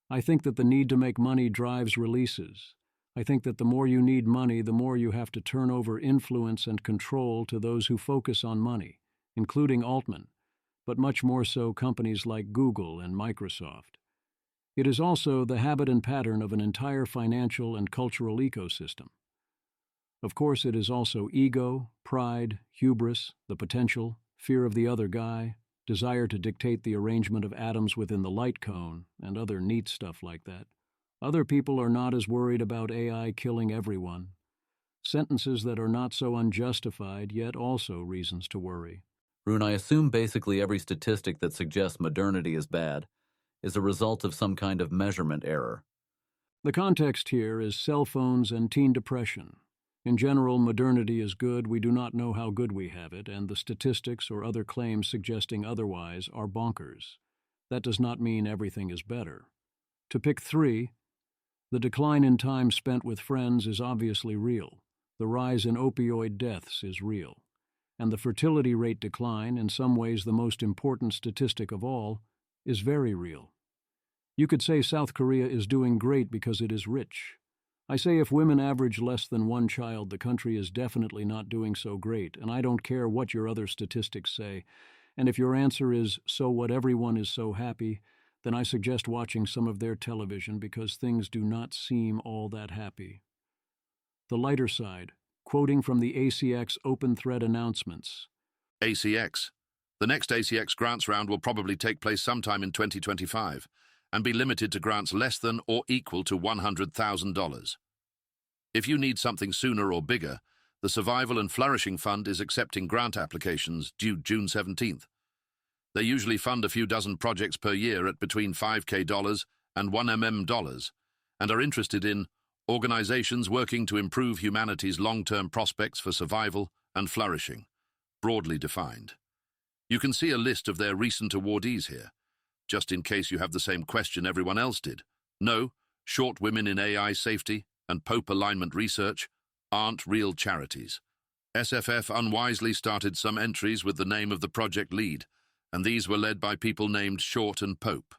I think that the need to make money drives releases. I think that the more you need money, the more you have to turn over influence and control to those who focus on money, including Altman, but much more so companies like Google and Microsoft. It is also the habit and pattern of an entire financial and cultural ecosystem. Of course, it is also ego, pride, hubris, the potential, fear of the other guy, desire to dictate the arrangement of atoms within the light cone, and other neat stuff like that. Other people are not as worried about AI killing everyone. Sentences that are not so unjustified, yet also reasons to worry. Rune, I assume basically every statistic that suggests modernity is bad is a result of some kind of measurement error. The context here is cell phones and teen depression. In general, modernity is good. We do not know how good we have it, and the statistics or other claims suggesting otherwise are bonkers. That does not mean everything is better. To pick three, the decline in time spent with friends is obviously real. The rise in opioid deaths is real. And the fertility rate decline, in some ways the most important statistic of all, is very real. You could say South Korea is doing great because it is rich. I say if women average less than one child, the country is definitely not doing so great, and I don't care what your other statistics say. And if your answer is, so what, everyone is so happy, then I suggest watching some of their television because things do not seem all that happy. The lighter side, quoting from the ACX open thread announcements. ACX. The next ACX grants round will probably take place sometime in 2025 and be limited to grants less than or equal to $100,000. If you need something sooner or bigger, the Survival and Flourishing Fund is accepting grant applications due June 17th. They usually fund a few dozen projects per year at between $5,000 and $1 million and are interested in organizations working to improve humanity's long-term prospects for survival and flourishing, broadly defined. You can see a list of their recent awardees here, just in case you have the same question everyone else did. No, short women in AI safety and Pope alignment research aren't real charities. SFF unwisely started some entries with the name of the project lead, and these were led by people named Short and Pope.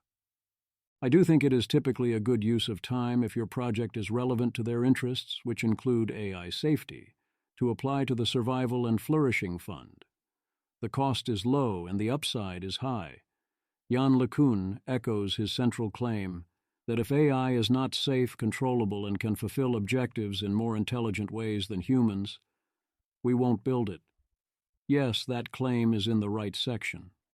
I do think it is typically a good use of time if your project is relevant to their interests, which include AI safety, to apply to the Survival and Flourishing Fund. The cost is low and the upside is high. Jan LeCun echoes his central claim that if AI is not safe, controllable, and can fulfill objectives in more intelligent ways than humans, we won't build it. Yes, that claim is in the right section.